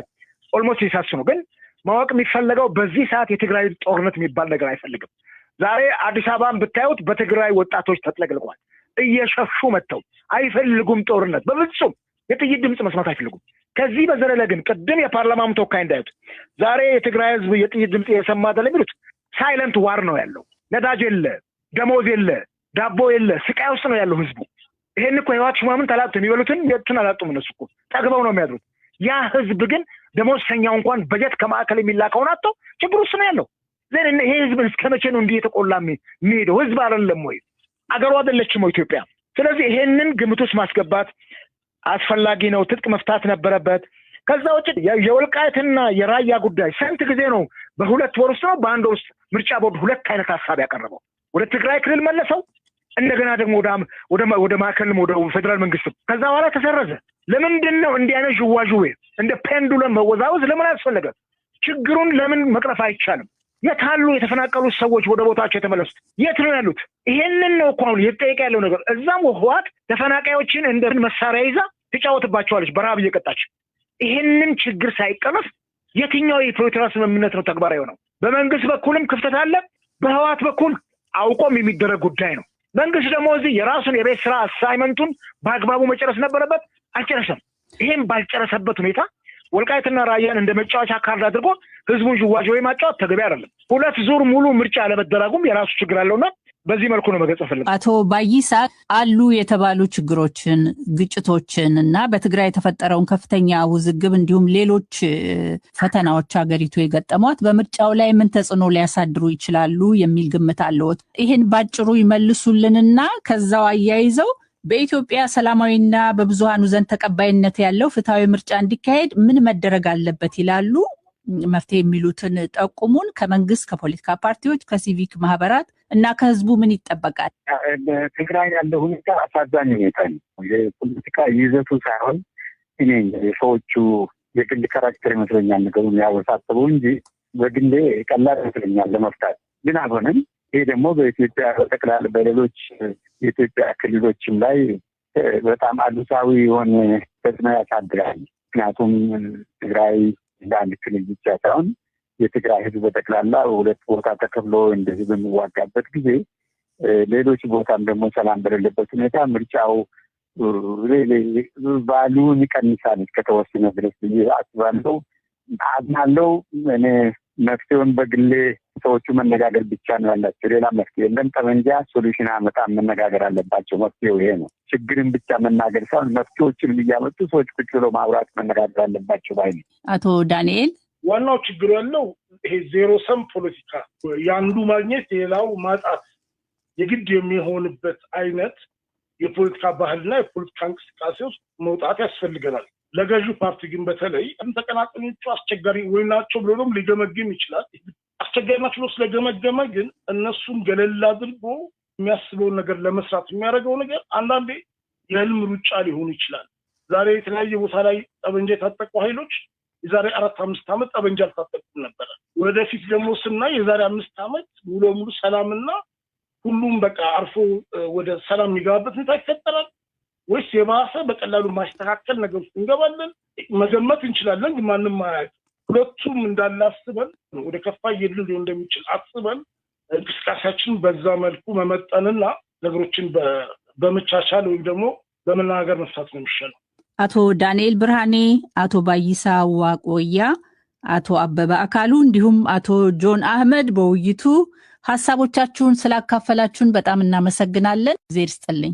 ኦልሞስት ይሳሱ ነው ግን ማወቅ የሚፈልገው በዚህ ሰዓት የትግራይ ጦርነት የሚባል ነገር አይፈልግም ዛሬ አዲስ አበባን ብታዩት በትግራይ ወጣቶች ተጥለቅልቋል እየሸሹ መጥተው አይፈልጉም ጦርነት በፍጹም የጥይት ድምጽ መስማት አይፈልጉም ከዚህ በዘለለ ግን ቅድም የፓርላማው ተወካይ እንዳዩት ዛሬ የትግራይ ህዝብ የጥይት ድምጽ የሰማ አይደለም የሚሉት ሳይለንት ዋር ነው ያለው ነዳጅ የለ ደሞዝ የለ ዳቦ የለ ስቃይ ውስጥ ነው ያለው ህዝቡ ይሄን እኮ ህወሓት ሹማምን ተላጥቶ የሚበሉትን የትን አላጡም እነሱ እኮ ጠግበው ነው የሚያድሩት ያ ህዝብ ግን ደሞዝተኛው እንኳን በጀት ከማዕከል የሚላከውን አጥቶ ችግር ውስጥ ነው ያለው ዘን ይሄ ህዝብ እስከመቼ ነው እንዲህ የተቆላ የሚሄደው ህዝብ አይደለም ወይ አገሩ አይደለችም ኢትዮጵያ ስለዚህ ይሄንን ግምት ውስጥ ማስገባት አስፈላጊ ነው ትጥቅ መፍታት ነበረበት ከዛ ውጪ የወልቃይትና የራያ ጉዳይ ስንት ጊዜ ነው በሁለት ወር ውስጥ ነው በአንድ ውስጥ ምርጫ ቦርድ ሁለት አይነት ሐሳብ ያቀረበው ወደ ትግራይ ክልል መለሰው እንደገና ደግሞ ወደ ማዕከልም ወደ ፌደራል መንግስት ከዛ በኋላ ተሰረዘ ለምንድን ነው እንዲህ አይነት ዥዋዥዌ እንደ ፔንዱለም መወዛወዝ ለምን አስፈለገ ችግሩን ለምን መቅረፍ አይቻልም የታሉ የተፈናቀሉ ሰዎች ወደ ቦታቸው የተመለሱት የት ነው ያሉት ይሄንን ነው እኮ አሁን እየተጠየቀ ያለው ነገር እዛም ህወሓት ተፈናቃዮችን እንደ መሳሪያ ይዛ ትጫወትባቸዋለች በራብ እየቀጣች ይሄንን ችግር ሳይቀርፍ የትኛው የፕሪቶሪያ ስምምነት ነው ተግባራዊ ነው በመንግስት በኩልም ክፍተት አለ በህወሓት በኩል አውቆም የሚደረግ ጉዳይ ነው መንግስት ደግሞ እዚህ የራሱን የቤት ስራ አሳይመንቱን በአግባቡ መጨረስ ነበረበት አልጨረሰም ይሄን ባልጨረሰበት ሁኔታ ወልቃይትና ራያን እንደ መጫወቻ ካርድ አድርጎ ህዝቡን ዥዋዥዌ ማጫወት ተገቢ አይደለም ሁለት ዙር ሙሉ ምርጫ ለመደረጉም የራሱ ችግር አለውና በዚህ መልኩ ነው መገለጽ ፈልገው አቶ ባይሳ አሉ የተባሉ ችግሮችን ግጭቶችን እና በትግራይ የተፈጠረውን ከፍተኛ ውዝግብ እንዲሁም ሌሎች ፈተናዎች ሀገሪቱ የገጠሟት በምርጫው ላይ ምን ተጽዕኖ ሊያሳድሩ ይችላሉ የሚል ግምት አለዎት ይሄን ባጭሩ ይመልሱልንና ከዛው አያይዘው በኢትዮጵያ ሰላማዊና በብዙሃኑ ዘንድ ተቀባይነት ያለው ፍትሃዊ ምርጫ እንዲካሄድ ምን መደረግ አለበት ይላሉ መፍትሄ የሚሉትን ጠቁሙን ከመንግስት ከፖለቲካ ፓርቲዎች ከሲቪክ ማህበራት እና ከህዝቡ ምን ይጠበቃል ትግራይ ያለው ሁኔታ አሳዛኝ ሁኔታ ነው የፖለቲካ ይዘቱ ሳይሆን እኔ የሰዎቹ የግል ካራክተር ይመስለኛል ነገሩን ያወሳሰበው እንጂ በግሌ ቀላል ይመስለኛል ለመፍታት ግን አሁንም ይሄ ደግሞ በኢትዮጵያ በጠቅላላ በሌሎች የኢትዮጵያ ክልሎችም ላይ በጣም አሉታዊ የሆነ ተጽዕኖ ያሳድራል ምክንያቱም ትግራይ አንድ ክልል ብቻ ሳይሆን የትግራይ ህዝብ በጠቅላላ ሁለት ቦታ ተከፍሎ እንደዚህ በሚዋጋበት ጊዜ ሌሎች ቦታም ደግሞ ሰላም በሌለበት ሁኔታ ምርጫው ቫሉን ይቀንሳል ከተወሰነ ድረስ አስባለሁ አዝናለሁ እኔ መፍትሄውን በግሌ ሰዎቹ መነጋገር ብቻ ነው ያላቸው ሌላ መፍትሄ የለም ጠመንጃ ሶሉሽን አመጣም መነጋገር አለባቸው መፍትሄው ይሄ ነው ችግርን ብቻ መናገር ሳይሆን መፍትሄዎችን እያመጡ ሰዎች ቁጭ ብለው ማውራት መነጋገር አለባቸው ባይ አቶ ዳንኤል ዋናው ችግሩ ያለው ይሄ ዜሮ ሰም ፖለቲካ ያንዱ ማግኘት ሌላው ማጣት የግድ የሚሆንበት አይነት የፖለቲካ ባህልና የፖለቲካ እንቅስቃሴ ውስጥ መውጣት ያስፈልገናል። ለገዢው ፓርቲ ግን በተለይ ተቀናቃኞቹ አስቸጋሪ ወይ ናቸው ብሎ ሊገመግም ይችላል። አስቸጋሪ ናቸው ብሎ ስለገመገመ ግን እነሱን ገለል አድርጎ የሚያስበውን ነገር ለመስራት የሚያደርገው ነገር አንዳንዴ የህልም ሩጫ ሊሆን ይችላል። ዛሬ የተለያየ ቦታ ላይ ጠበንጃ የታጠቁ ኃይሎች የዛሬ 4-5 ዓመት ጠበንጃ አልታጠቁም ነበር። ወደፊት ደግሞ ስናይ የዛሬ 5 ዓመት ሙሉ ሰላምና ሁሉም በቃ አርፎ ወደ ሰላም የሚገባበት ሁኔታ ይፈጠራል ወይስ የባሰ በቀላሉ ማስተካከል ነገር ውስጥ እንገባለን? መገመት እንችላለን፣ ግን ማንም አያውቅም። ሁለቱም እንዳላስበን ወደ ከፋ እየሄድን ሊሆን እንደሚችል አስበን እንቅስቃሴያችን በዛ መልኩ መመጠንና ነገሮችን በመቻቻል ወይም ደግሞ በመናገር መፍታት ነው የሚሻለው። አቶ ዳንኤል ብርሃኔ፣ አቶ ባይሳ ዋቆያ፣ አቶ አበበ አካሉ እንዲሁም አቶ ጆን አህመድ በውይይቱ ሐሳቦቻችሁን ስላካፈላችሁን በጣም እናመሰግናለን። እግዚአብሔር ይስጥልኝ።